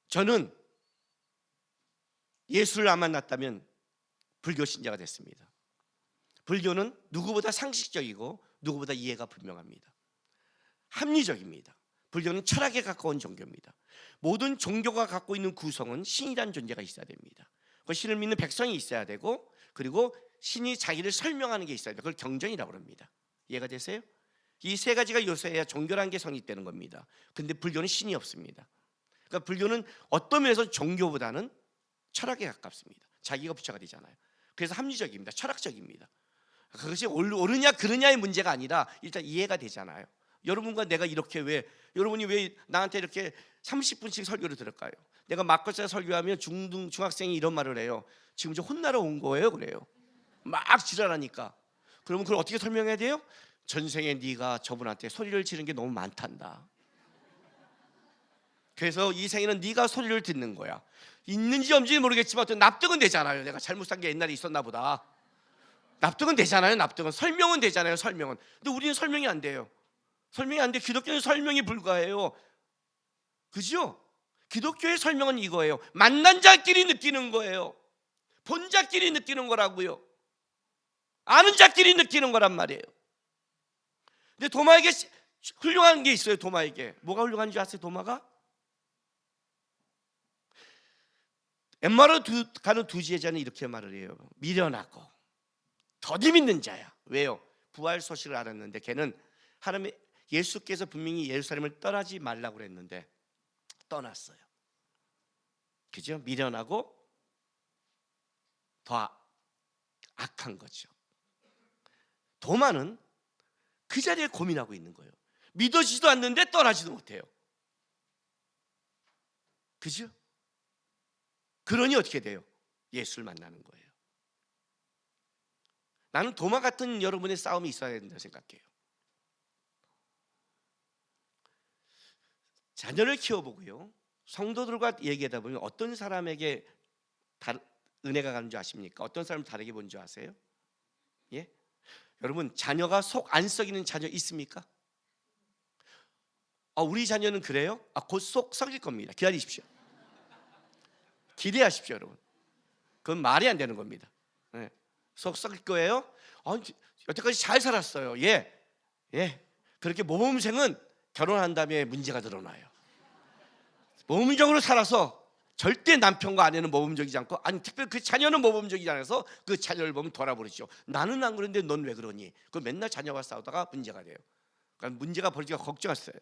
A: 저는 예수를 안 만났다면 불교 신자가 됐습니다. 불교는 누구보다 상식적이고 누구보다 이해가 분명합니다. 합리적입니다. 불교는 철학에 가까운 종교입니다. 모든 종교가 갖고 있는 구성은 신이라는 존재가 있어야 됩니다. 그 신을 믿는 백성이 있어야 되고, 그리고 신이 자기를 설명하는 게 있어야 돼요. 그걸 경전이라고 합니다. 이해가 되세요? 이 세 가지가 요소해야 종교라는 게 성립되는 겁니다. 근데 불교는 신이 없습니다. 그러니까 불교는 어떤 면에서 종교보다는 철학에 가깝습니다. 자기가 부처가 되잖아요. 그래서 합리적입니다. 철학적입니다. 그것이 옳으냐 그르냐의 문제가 아니라 일단 이해가 되잖아요. 여러분과 내가 이렇게 여러분이 왜 나한테 이렇게 30분씩 설교를 들을까요? 내가 막걸리 설교하면 중학생이 이런 말을 해요. 지금 저 혼나러 온 거예요? 그래요. 막 지랄하니까. 그러면 그걸 어떻게 설명해야 돼요? 전생에 네가 저분한테 소리를 지른 게 너무 많단다. 그래서 이 생에는 네가 소리를 듣는 거야. 있는지 없는지는 모르겠지만 어떤 납득은 되잖아요. 내가 잘못 산 게 옛날에 있었나 보다. 납득은 되잖아요. 납득은. 설명은 되잖아요. 설명은. 근데 우리는 설명이 안 돼요. 설명이 안 돼. 기독교는 설명이 불가해요. 그죠? 기독교의 설명은 이거예요. 만난 자끼리 느끼는 거예요. 본 자끼리 느끼는 거라고요. 아는 자끼리 느끼는 거란 말이에요. 근데 도마에게 훌륭한 게 있어요. 도마에게 뭐가 훌륭한 줄 아세요? 도마가 엠마로 가는 두 지혜자는 이렇게 말을 해요. 미련하고 더디 믿는 자야. 왜요? 부활 소식을 알았는데 걔는 하나님 예수께서 분명히 예루살렘을 떠나지 말라고 그랬는데 떠났어요. 그죠? 미련하고 더 악한 거죠. 도마는 그 자리에 고민하고 있는 거예요. 믿어지도 않는데 떠나지도 못해요. 그죠? 그러니 어떻게 돼요? 예수를 만나는 거예요. 나는 도마 같은 여러분의 싸움이 있어야 된다고 생각해요. 자녀를 키워보고요, 성도들과 얘기하다 보면 어떤 사람에게 은혜가 가는 줄 아십니까? 어떤 사람을 다르게 본 줄 아세요? 예? 여러분, 자녀가 속 안 썩이는 자녀 있습니까? 우리 자녀는 그래요? 곧 속 썩일 겁니다. 기다리십시오. 기대하십시오, 여러분. 그건 말이 안 되는 겁니다. 네. 속 썩일 거예요? 여태까지 잘 살았어요. 예. 그렇게 모범생은 결혼한 다음에 문제가 드러나요. 모범적으로 살아서 절대 남편과 아내는 모범적이지 않고, 특별히 그 자녀는 모범적이지 않아서 그 자녀를 보면 돌아버리죠. 나는 안 그런데 넌 왜 그러니? 그 맨날 자녀와 싸우다가 문제가 돼요. 그러니까 문제가 벌어지니까 걱정했어요.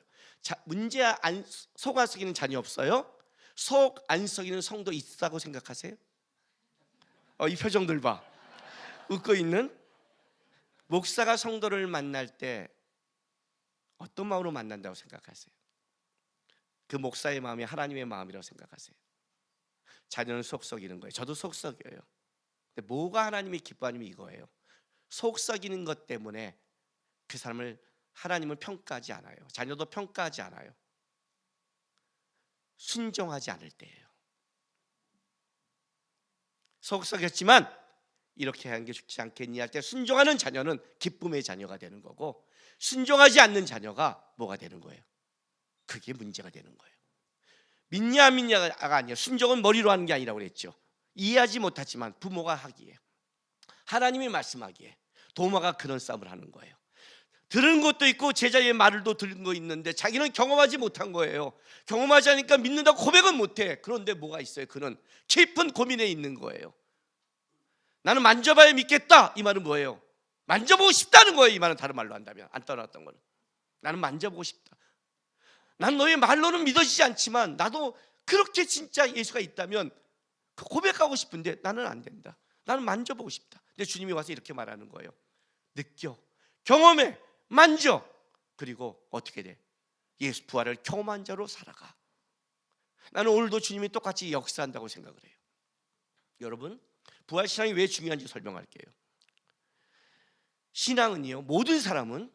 A: 속 안 썩이는 자녀 없어요? 속 안 썩이는 성도 있다고 생각하세요? 이 표정들 봐. 웃고 있는. 목사가 성도를 만날 때 어떤 마음으로 만난다고 생각하세요? 그 목사의 마음이 하나님의 마음이라고 생각하세요? 자녀는 속 썩이는 거예요. 저도 속 썩여요. 근데 뭐가 하나님이 기뻐하는 이거예요. 속 썩이는 것 때문에 그 사람을 하나님은 평가하지 않아요. 자녀도 평가하지 않아요. 순종하지 않을 때예요. 속 썩였지만 이렇게 하는 게 좋지 않겠니 할 때 순종하는 자녀는 기쁨의 자녀가 되는 거고, 순종하지 않는 자녀가 뭐가 되는 거예요? 그게 문제가 되는 거예요. 믿냐 안 믿냐가 아니에요. 순종은 머리로 하는 게 아니라고 그랬죠. 이해하지 못하지만 부모가 하기에, 하나님이 말씀하기에 도마가 그런 싸움을 하는 거예요. 들은 것도 있고 제자의 말을도 들은 거 있는데 자기는 경험하지 못한 거예요. 경험하지 않으니까 믿는다고 고백은 못해. 그런데 뭐가 있어요? 그는 깊은 고민에 있는 거예요. 나는 만져봐야 믿겠다. 이 말은 뭐예요? 만져보고 싶다는 거예요. 이 말은 다른 말로 한다면, 안 떠났던 거는. 나는 만져보고 싶다. 난 너의 말로는 믿어지지 않지만 나도 그렇게 진짜 예수가 있다면 고백하고 싶은데 나는 안 된다. 나는 만져보고 싶다. 근데 주님이 와서 이렇게 말하는 거예요. 느껴, 경험해, 만져. 그리고 어떻게 돼? 예수 부활을 경험한 자로 살아가. 나는 오늘도 주님이 똑같이 역사한다고 생각을 해요. 여러분, 부활 신앙이 왜 중요한지 설명할게요. 신앙은요, 모든 사람은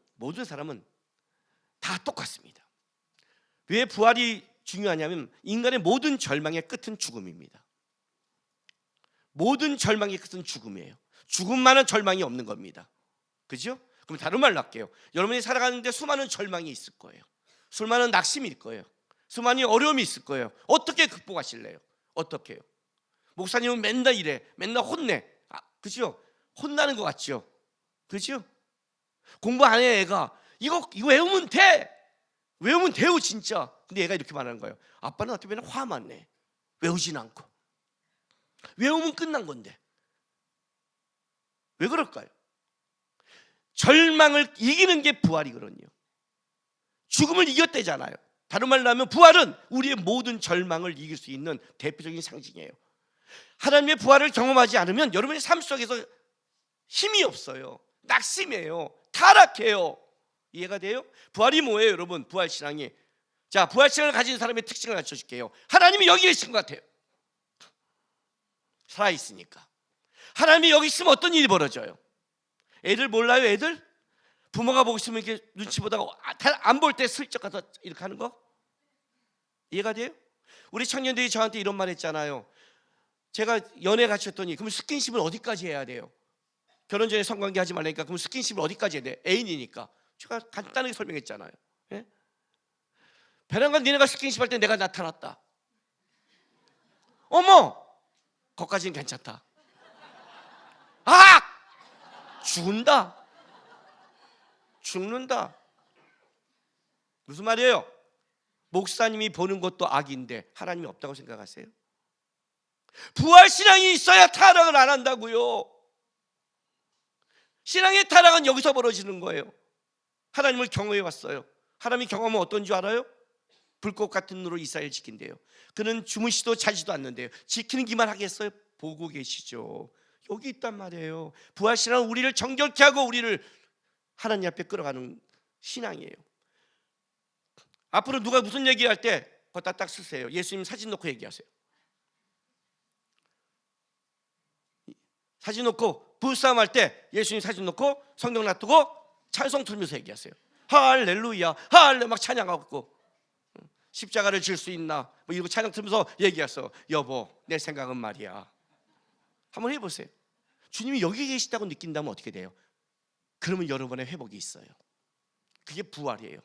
A: 다 똑같습니다. 왜 부활이 중요하냐면 인간의 모든 절망의 끝은 죽음입니다. 모든 절망의 끝은 죽음이에요. 죽음만은 절망이 없는 겁니다. 그죠? 그럼 다른 말로 할게요. 여러분이 살아가는데 수많은 절망이 있을 거예요. 수많은 낙심이 있을 거예요. 수많은 어려움이 있을 거예요. 어떻게 극복하실래요? 어떻게요? 목사님은 맨날 이래, 맨날 혼내. 그죠? 혼나는 것 같죠? 그죠? 공부 안 해 애가. 이거 외우면 돼. 외우면 돼요 진짜. 근데 얘가 이렇게 말하는 거예요. 아빠는 어떻게 보면 화만 내. 외우진 않고. 외우면 끝난 건데. 왜 그럴까요? 절망을 이기는 게 부활이거든요. 죽음을 이겼대잖아요. 다른 말로 하면 부활은 우리의 모든 절망을 이길 수 있는 대표적인 상징이에요. 하나님의 부활을 경험하지 않으면 여러분의 삶 속에서 힘이 없어요. 낙심해요. 타락해요. 이해가 돼요? 부활이 뭐예요 여러분? 부활신앙이. 자, 부활신앙을 가진 사람의 특징을 알려줄게요. 하나님이 여기 계신 것 같아요. 살아있으니까. 하나님이 여기 있으면 어떤 일이 벌어져요? 애들 몰라요? 애들? 부모가 보고 있으면 이렇게 눈치 보다가 안 볼 때 슬쩍 가서 이렇게 하는 거? 이해가 돼요? 우리 청년들이 저한테 이런 말 했잖아요. 제가 연애 같이 했더니 그럼 스킨십은 어디까지 해야 돼요? 결혼 전에 성관계 하지 말라니까 그럼 스킨십을 어디까지 해야 돼? 애인이니까. 제가 간단하게 설명했잖아요. 예? 베란간 니네가 스킨십 할 때 내가 나타났다. 어머! 거기까지는 괜찮다. 죽는다. 죽는다. 무슨 말이에요? 목사님이 보는 것도 악인데 하나님이 없다고 생각하세요? 부활신앙이 있어야 타락을 안 한다고요. 신앙의 타락은 여기서 벌어지는 거예요. 하나님을 경험해 왔어요. 하나님이 경험은 어떤 줄 알아요? 불꽃 같은 눈으로 이스라엘 지킨대요. 그는 주무시도 자지도 않는데요. 지키는 기만 하겠어요? 보고 계시죠. 여기 있단 말이에요. 부활신앙은 우리를 정결케 하고 우리를 하나님 앞에 끌어가는 신앙이에요. 앞으로 누가 무슨 얘기할 때 거기다 딱 쓰세요. 예수님 사진 놓고 얘기하세요. 사진 놓고 부부싸움 할 때 예수님 사진 놓고 성경 놔두고 찬송 틀면서 얘기하세요. 할렐루야 할렐루야 막 찬양하고 십자가를 질 수 있나 뭐 이러고 찬양 틀면서 얘기하세요. 여보 내 생각은 말이야. 한번 해보세요. 주님이 여기 계시다고 느낀다면 어떻게 돼요? 그러면 여러분의 회복이 있어요. 그게 부활이에요.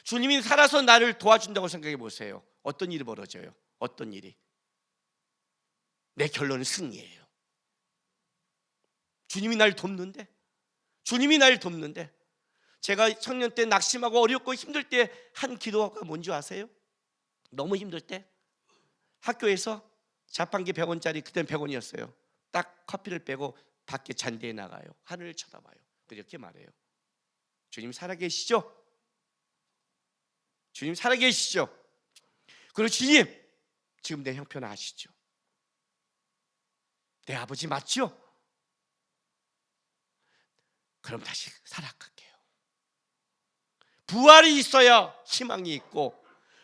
A: 주님이 살아서 나를 도와준다고 생각해 보세요. 어떤 일이 벌어져요? 어떤 일이? 내 결론은 승리예요. 주님이 날 돕는데, 주님이 날 돕는데, 제가 청년 때 낙심하고 어렵고 힘들 때 한 기도가 뭔지 아세요? 너무 힘들 때 학교에서 자판기 100원짜리 그때는 100원이었어요. 딱 커피를 빼고 밖에 잔디에 나가요. 하늘을 쳐다봐요. 그렇게 말해요. 주님 살아계시죠? 주님 살아계시죠? 그리고 주님 지금 내 형편 아시죠? 내 아버지 맞죠? 그럼 다시 살아갈게요. 부활이 있어야 희망이 있고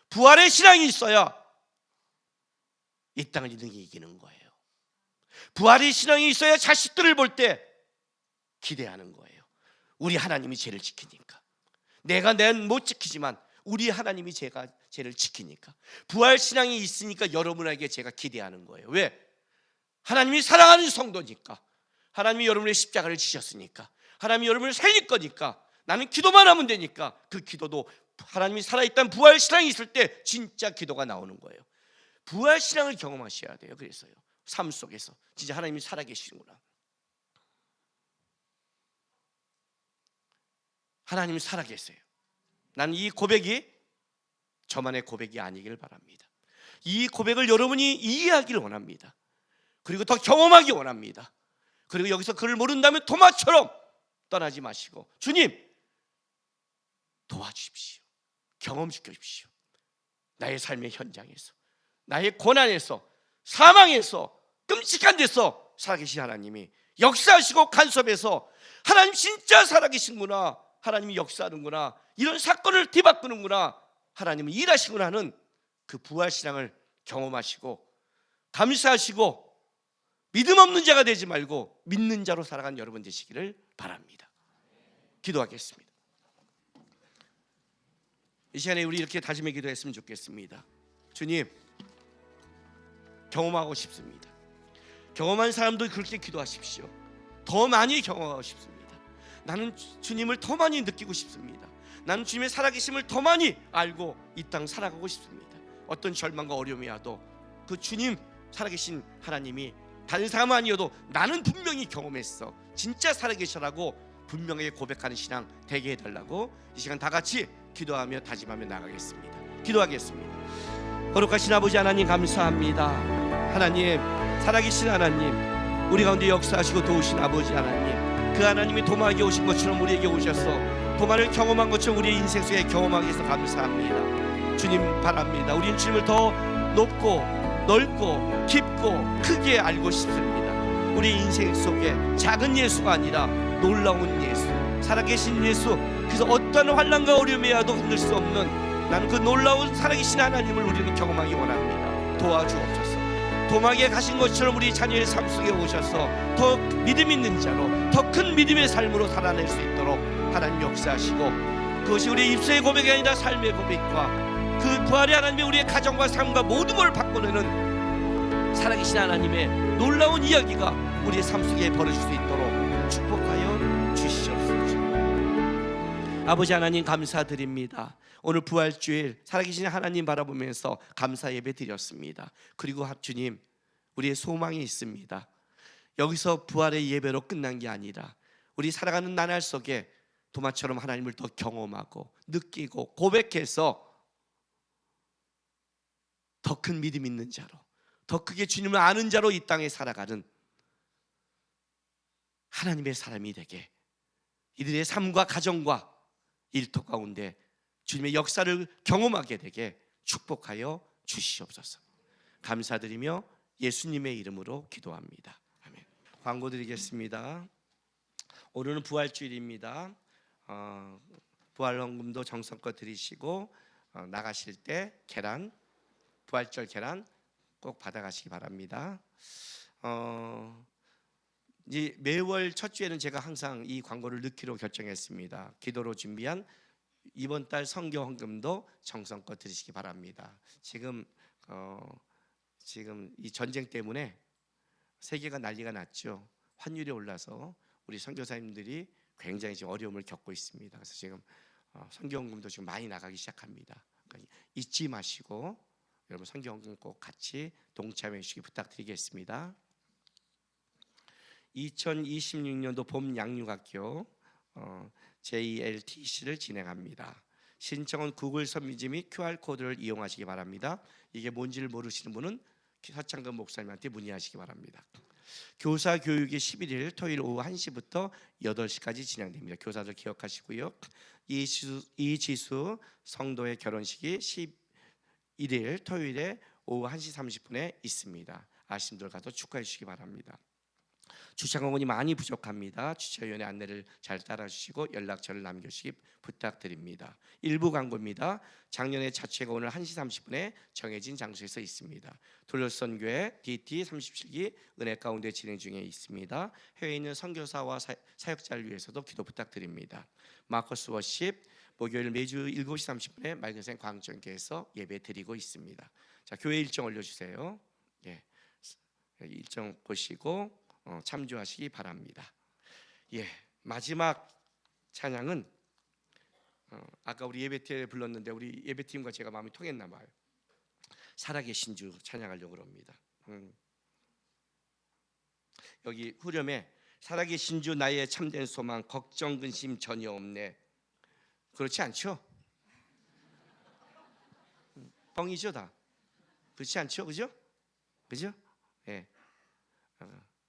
A: 부활의 신앙이 있어야 이 땅을 능히 이기는 거예요. 부활의 신앙이 있어야 자식들을 볼 때 기대하는 거예요. 우리 하나님이 쟤를 지키니까. 내가 못 지키지만 우리 하나님이 쟤를 지키니까. 부활 신앙이 있으니까 여러분에게 제가 기대하는 거예요. 왜? 하나님이 사랑하는 성도니까. 하나님이 여러분의 십자가를 지셨으니까. 하나님이 여러분을 살릴 거니까. 나는 기도만 하면 되니까. 그 기도도 하나님이 살아있다는 부활 신앙이 있을 때 진짜 기도가 나오는 거예요. 부활 신앙을 경험하셔야 돼요. 그래서요. 삶 속에서 진짜 하나님이 살아계시는구나. 하나님이 살아계세요. 나는 이 고백이 저만의 고백이 아니길 바랍니다. 이 고백을 여러분이 이해하기를 원합니다. 그리고 더 경험하기 원합니다. 그리고 여기서 그를 모른다면 도마처럼 떠나지 마시고 주님 도와주십시오. 경험시켜 주십시오. 나의 삶의 현장에서, 나의 고난에서, 사망에서, 끔찍한 데서 살아계신 하나님이 역사하시고 간섭해서 하나님 진짜 살아계신구나, 하나님이 역사하는구나, 이런 사건을 뒤바꾸는구나, 하나님은 일하시구나 하는 그 부활신앙을 경험하시고 감사하시고 믿음 없는 자가 되지 말고 믿는 자로 살아가는 여러분 되시기를 바랍니다. 기도하겠습니다. 이 시간에 우리 이렇게 다짐의 기도했으면 좋겠습니다. 주님, 경험하고 싶습니다. 경험한 사람도 그렇게 기도하십시오. 더 많이 경험하고 싶습니다. 나는 주님을 더 많이 느끼고 싶습니다. 나는 주님의 살아계심을 더 많이 알고 이 땅 살아가고 싶습니다. 어떤 절망과 어려움이 와도 그 주님 살아계신 하나님이 다른 사람 아니어도 나는 분명히 경험했어, 진짜 살아계셔라고 분명하게 고백하는 신앙 되게 해달라고 이 시간 다 같이 기도하며 다짐하며 나가겠습니다. 기도하겠습니다. 거룩하신 아버지 하나님 감사합니다. 하나님 살아계신 하나님, 우리 가운데 역사하시고 도우신 아버지 하나님, 그 하나님이 도마에게 오신 것처럼 우리에게 오셔서 도마를 경험한 것처럼 우리의 인생 속에 경험하게 해서 감사합니다. 주님 바랍니다. 우리는 주님을 더 높고 넓고 깊고 크게 알고 싶습니다. 우리 인생 속에 작은 예수가 아니라 놀라운 예수, 살아계신 예수, 그래서 어떤 환난과 어려움에 와도 흔들 수 없는 나는 그 놀라운 살아계신 하나님을 우리는 경험하기 원합니다. 도와주옵소서. 도마에 가신 것처럼 우리 자녀의 삶 속에 오셔서 더 믿음 있는 자로, 더 큰 믿음의 삶으로 살아낼 수 있도록 하나님 역사하시고, 그것이 우리의 입술의 고백이 아니라 삶의 고백과 그 부활의 하나님의 우리의 가정과 삶과 모든 걸 바꿔내는 살아계신 하나님의 놀라운 이야기가 우리의 삶 속에 벌어질 수 있도록 축복하여 주시옵소서. 아버지 하나님 감사드립니다. 오늘 부활주일 살아계신 하나님 바라보면서 감사 예배 드렸습니다. 그리고 주님, 우리의 소망이 있습니다. 여기서 부활의 예배로 끝난 게 아니라 우리 살아가는 나날 속에 도마처럼 하나님을 더 경험하고 느끼고 고백해서 더 큰 믿음 있는 자로, 더 크게 주님을 아는 자로 이 땅에 살아가는 하나님의 사람이 되게, 이들의 삶과 가정과 일터 가운데 주님의 역사를 경험하게 되게 축복하여 주시옵소서. 감사드리며 예수님의 이름으로 기도합니다. 아멘. 광고 드리겠습니다. 오늘은 부활주일입니다. 부활헌금도 정성껏 드리시고 나가실 때 계란, 부활절 계란 꼭 받아가시기 바랍니다. 이제 매월 첫 주에는 제가 항상 이 광고를 넣기로 결정했습니다. 기도로 준비한 이번 달 성경 헌금도 정성껏 드리시기 바랍니다. 지금 이 전쟁 때문에 세계가 난리가 났죠. 환율이 올라서 우리 선교사님들이 굉장히 지금 어려움을 겪고 있습니다. 그래서 지금 성경 헌금도 지금 많이 나가기 시작합니다. 그러니까 잊지 마시고 여러분 성경 헌금 꼭 같이 동참해 주시기 부탁드리겠습니다. 2026년도 봄 양육학교 JLTC를 진행합니다. 신청은 구글 서미지 및 QR코드를 이용하시기 바랍니다. 이게 뭔지를 모르시는 분은 서창근 목사님한테 문의하시기 바랍니다. 교사 교육이 11일 토요일 오후 1시부터 8시까지 진행됩니다. 교사들 기억하시고요. 이지수 성도의 결혼식이 11일 토요일에 오후 1시 30분에 있습니다. 아시는 분들 가서 축하해 주시기 바랍니다. 주차 공간이 많이 부족합니다. 주차위원회 안내를 잘 따라주시고 연락처를 남겨주시기 부탁드립니다. 일부 광고입니다. 작년에 자체가 오늘 1시 30분에 정해진 장소에서 있습니다. 돌려선교회 DT 37기 은혜 가운데 진행 중에 있습니다. 해외에 있는 선교사와 사역자를 위해서도 기도 부탁드립니다. 마커스 워십 목요일 매주 7시 30분에 맑은생 광전교회에서 예배 드리고 있습니다. 자, 교회 일정 올려주세요. 예, 일정 보시고 참조하시기 바랍니다. 예, 마지막 찬양은 아까 우리 예배팀에 불렀는데 우리 예배팀과 제가 마음이 통했나 봐요. 살아계신 주 찬양하려고 합니다. 여기 후렴에 살아계신 주 나의 참된 소망 걱정 근심 전혀 없네. 그렇지 않죠? 뻥이죠 다. 그렇지 않죠, 그죠? 그죠? 예.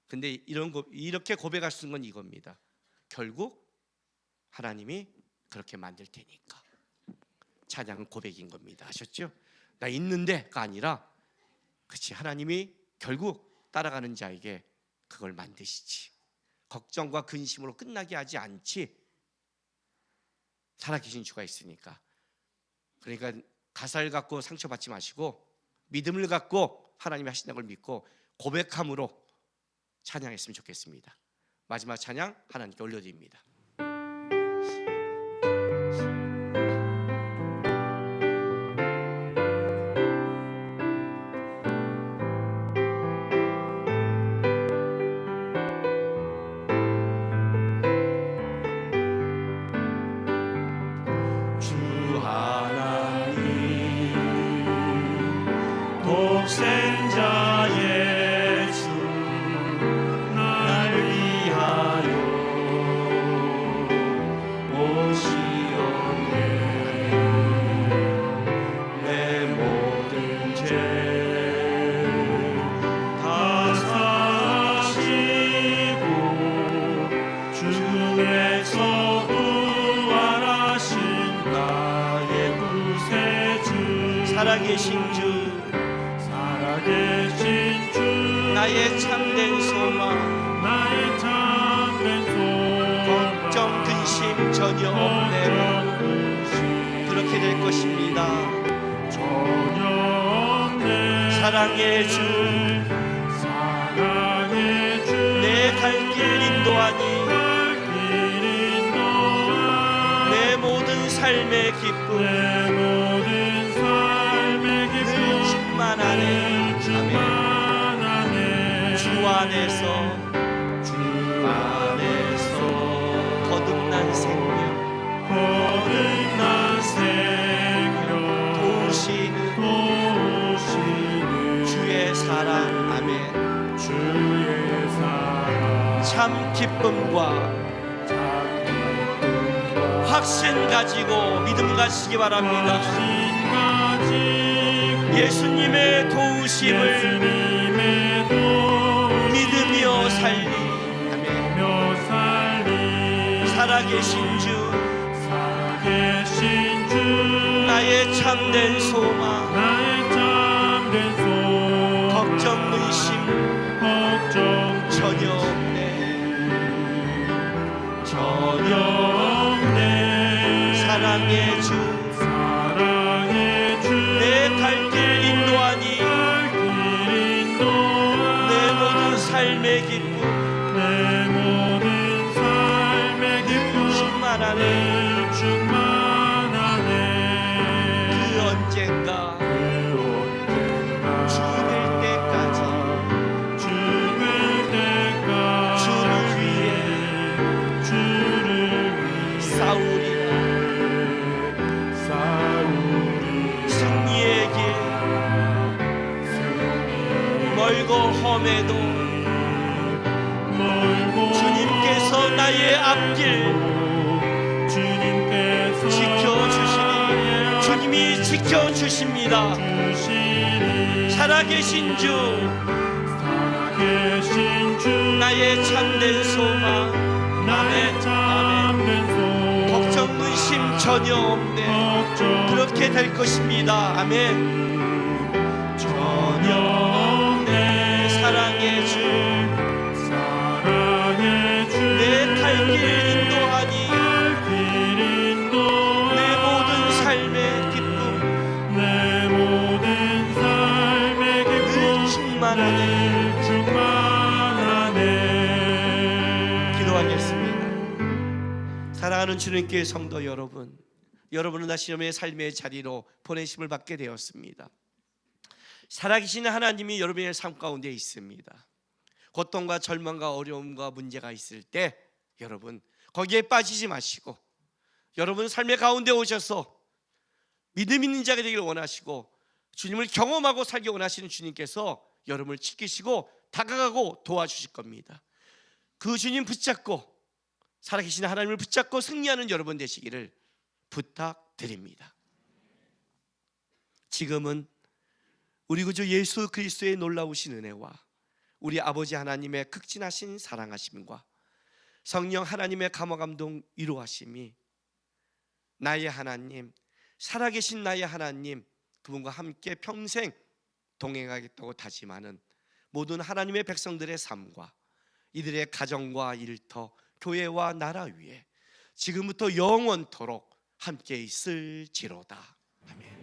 A: 근데 이렇게 고백할 수 있는 건 이겁니다. 결국 하나님이 그렇게 만들 테니까. 찬양은 고백인 겁니다. 아셨죠? 나 있는데가 아니라, 그치, 하나님이 결국 따라가는 자에게 그걸 만드시지. 걱정과 근심으로 끝나게 하지 않지. 살아계신 주가 있으니까. 그러니까 가사를 갖고 상처받지 마시고 믿음을 갖고 하나님이 하신다는 걸 믿고 고백함으로 찬양했으면 좋겠습니다. 마지막 찬양 하나님께 올려드립니다.
D: 독생자의 주 날 위하여 오시었네. 내 모든 죄 다 사시고 죽음에서 부활하신 나의 구세주,
A: 살아계신 주,
D: 살아계신 주,
A: 나의 참된 소망,
D: 나의 참된 소망,
A: 걱정 근심 전혀 없네. 그렇게 될 것입니다.
D: 전혀 없네.
A: 사랑의 주,
D: 사랑의 주,
A: 내 갈 길 인도하니
D: 길 인도하니
A: 내 모든 삶의 기쁨
D: 내 모든 삶의
A: 늘
D: 기쁨
A: 충만하네. 아멘. 주 안에서 거듭난 생명
D: 거듭난 생명
A: 도우시는
D: 도우시는
A: 주의 사랑. 아멘.
D: 주의 사랑
A: 참 기쁨과 확신 가지고 믿음 가시기 바랍니다.
D: 확신 가지고
A: 예수님의 도우심을
D: 예수님의 도우심을
A: 믿으며 살리. 아멘.
D: 믿으며 살리
A: 살아계신 주,
D: 살아계신 주
A: 나의 참된 소망,
D: 나의 참된 소망
A: 걱정 근심
D: 걱정
A: 전혀 없네.
D: 전혀 없네.
A: 사랑의 주,
D: 사랑의 주
A: 내 갈 길 인도하니
D: 길 인도하니
A: 내 모든 삶의 기쁨
D: 내 모든 삶의 기쁨
A: 충만하네.
D: 충만하네.
A: 그 언젠가 죽을 때까지
D: 죽을 때까지
A: 주를 위해
D: 주를
A: 싸우리라.
D: 싸우리
A: 승리의 길 멀고 험해도
D: 멀고
A: 주님께서 나의 앞길
D: 주님께서
A: 지켜주시니 주님이 지켜주십니다.
D: 주시니
A: 살아계신 주,
D: 살아계신 주
A: 나의 참된 소망.
D: 나의 참된 소망
A: 걱정 근심 전혀 없네.
D: 걱정
A: 그렇게 될 것입니다. 아멘.
D: 전혀 없네.
A: 사랑의 주,
D: 사랑의 주
A: 내 갈 길 인도하니
D: 길 인도하니
A: 내 모든 삶의 기쁨
D: 내 모든 삶의
A: 늘
D: 기쁨
A: 충만하네.
D: 늘 충만하네.
A: 기도하겠습니다. 사랑하는 주님께 성도 여러분, 여러분은 다시 여러분의 삶의 자리로 보내심을 받게 되었습니다. 살아계신 하나님이 여러분의 삶 가운데 있습니다. 고통과 절망과 어려움과 문제가 있을 때 여러분 거기에 빠지지 마시고 여러분 삶의 가운데 오셔서 믿음 있는 자가 되기를 원하시고 주님을 경험하고 살기 원하시는 주님께서 여러분을 지키시고 다가가고 도와주실 겁니다. 그 주님 붙잡고 살아계신 하나님을 붙잡고 승리하는 여러분 되시기를 부탁드립니다. 지금은 우리 구주 예수 그리스도의 놀라우신 은혜와 우리 아버지 하나님의 극진하신 사랑하심과 성령 하나님의 감화감동 위로하심이 나의 하나님, 살아계신 나의 하나님, 그분과 함께 평생 동행하겠다고 다짐하는 모든 하나님의 백성들의 삶과 이들의 가정과 일터, 교회와 나라 위에 지금부터 영원토록 함께 있을지로다. 아멘.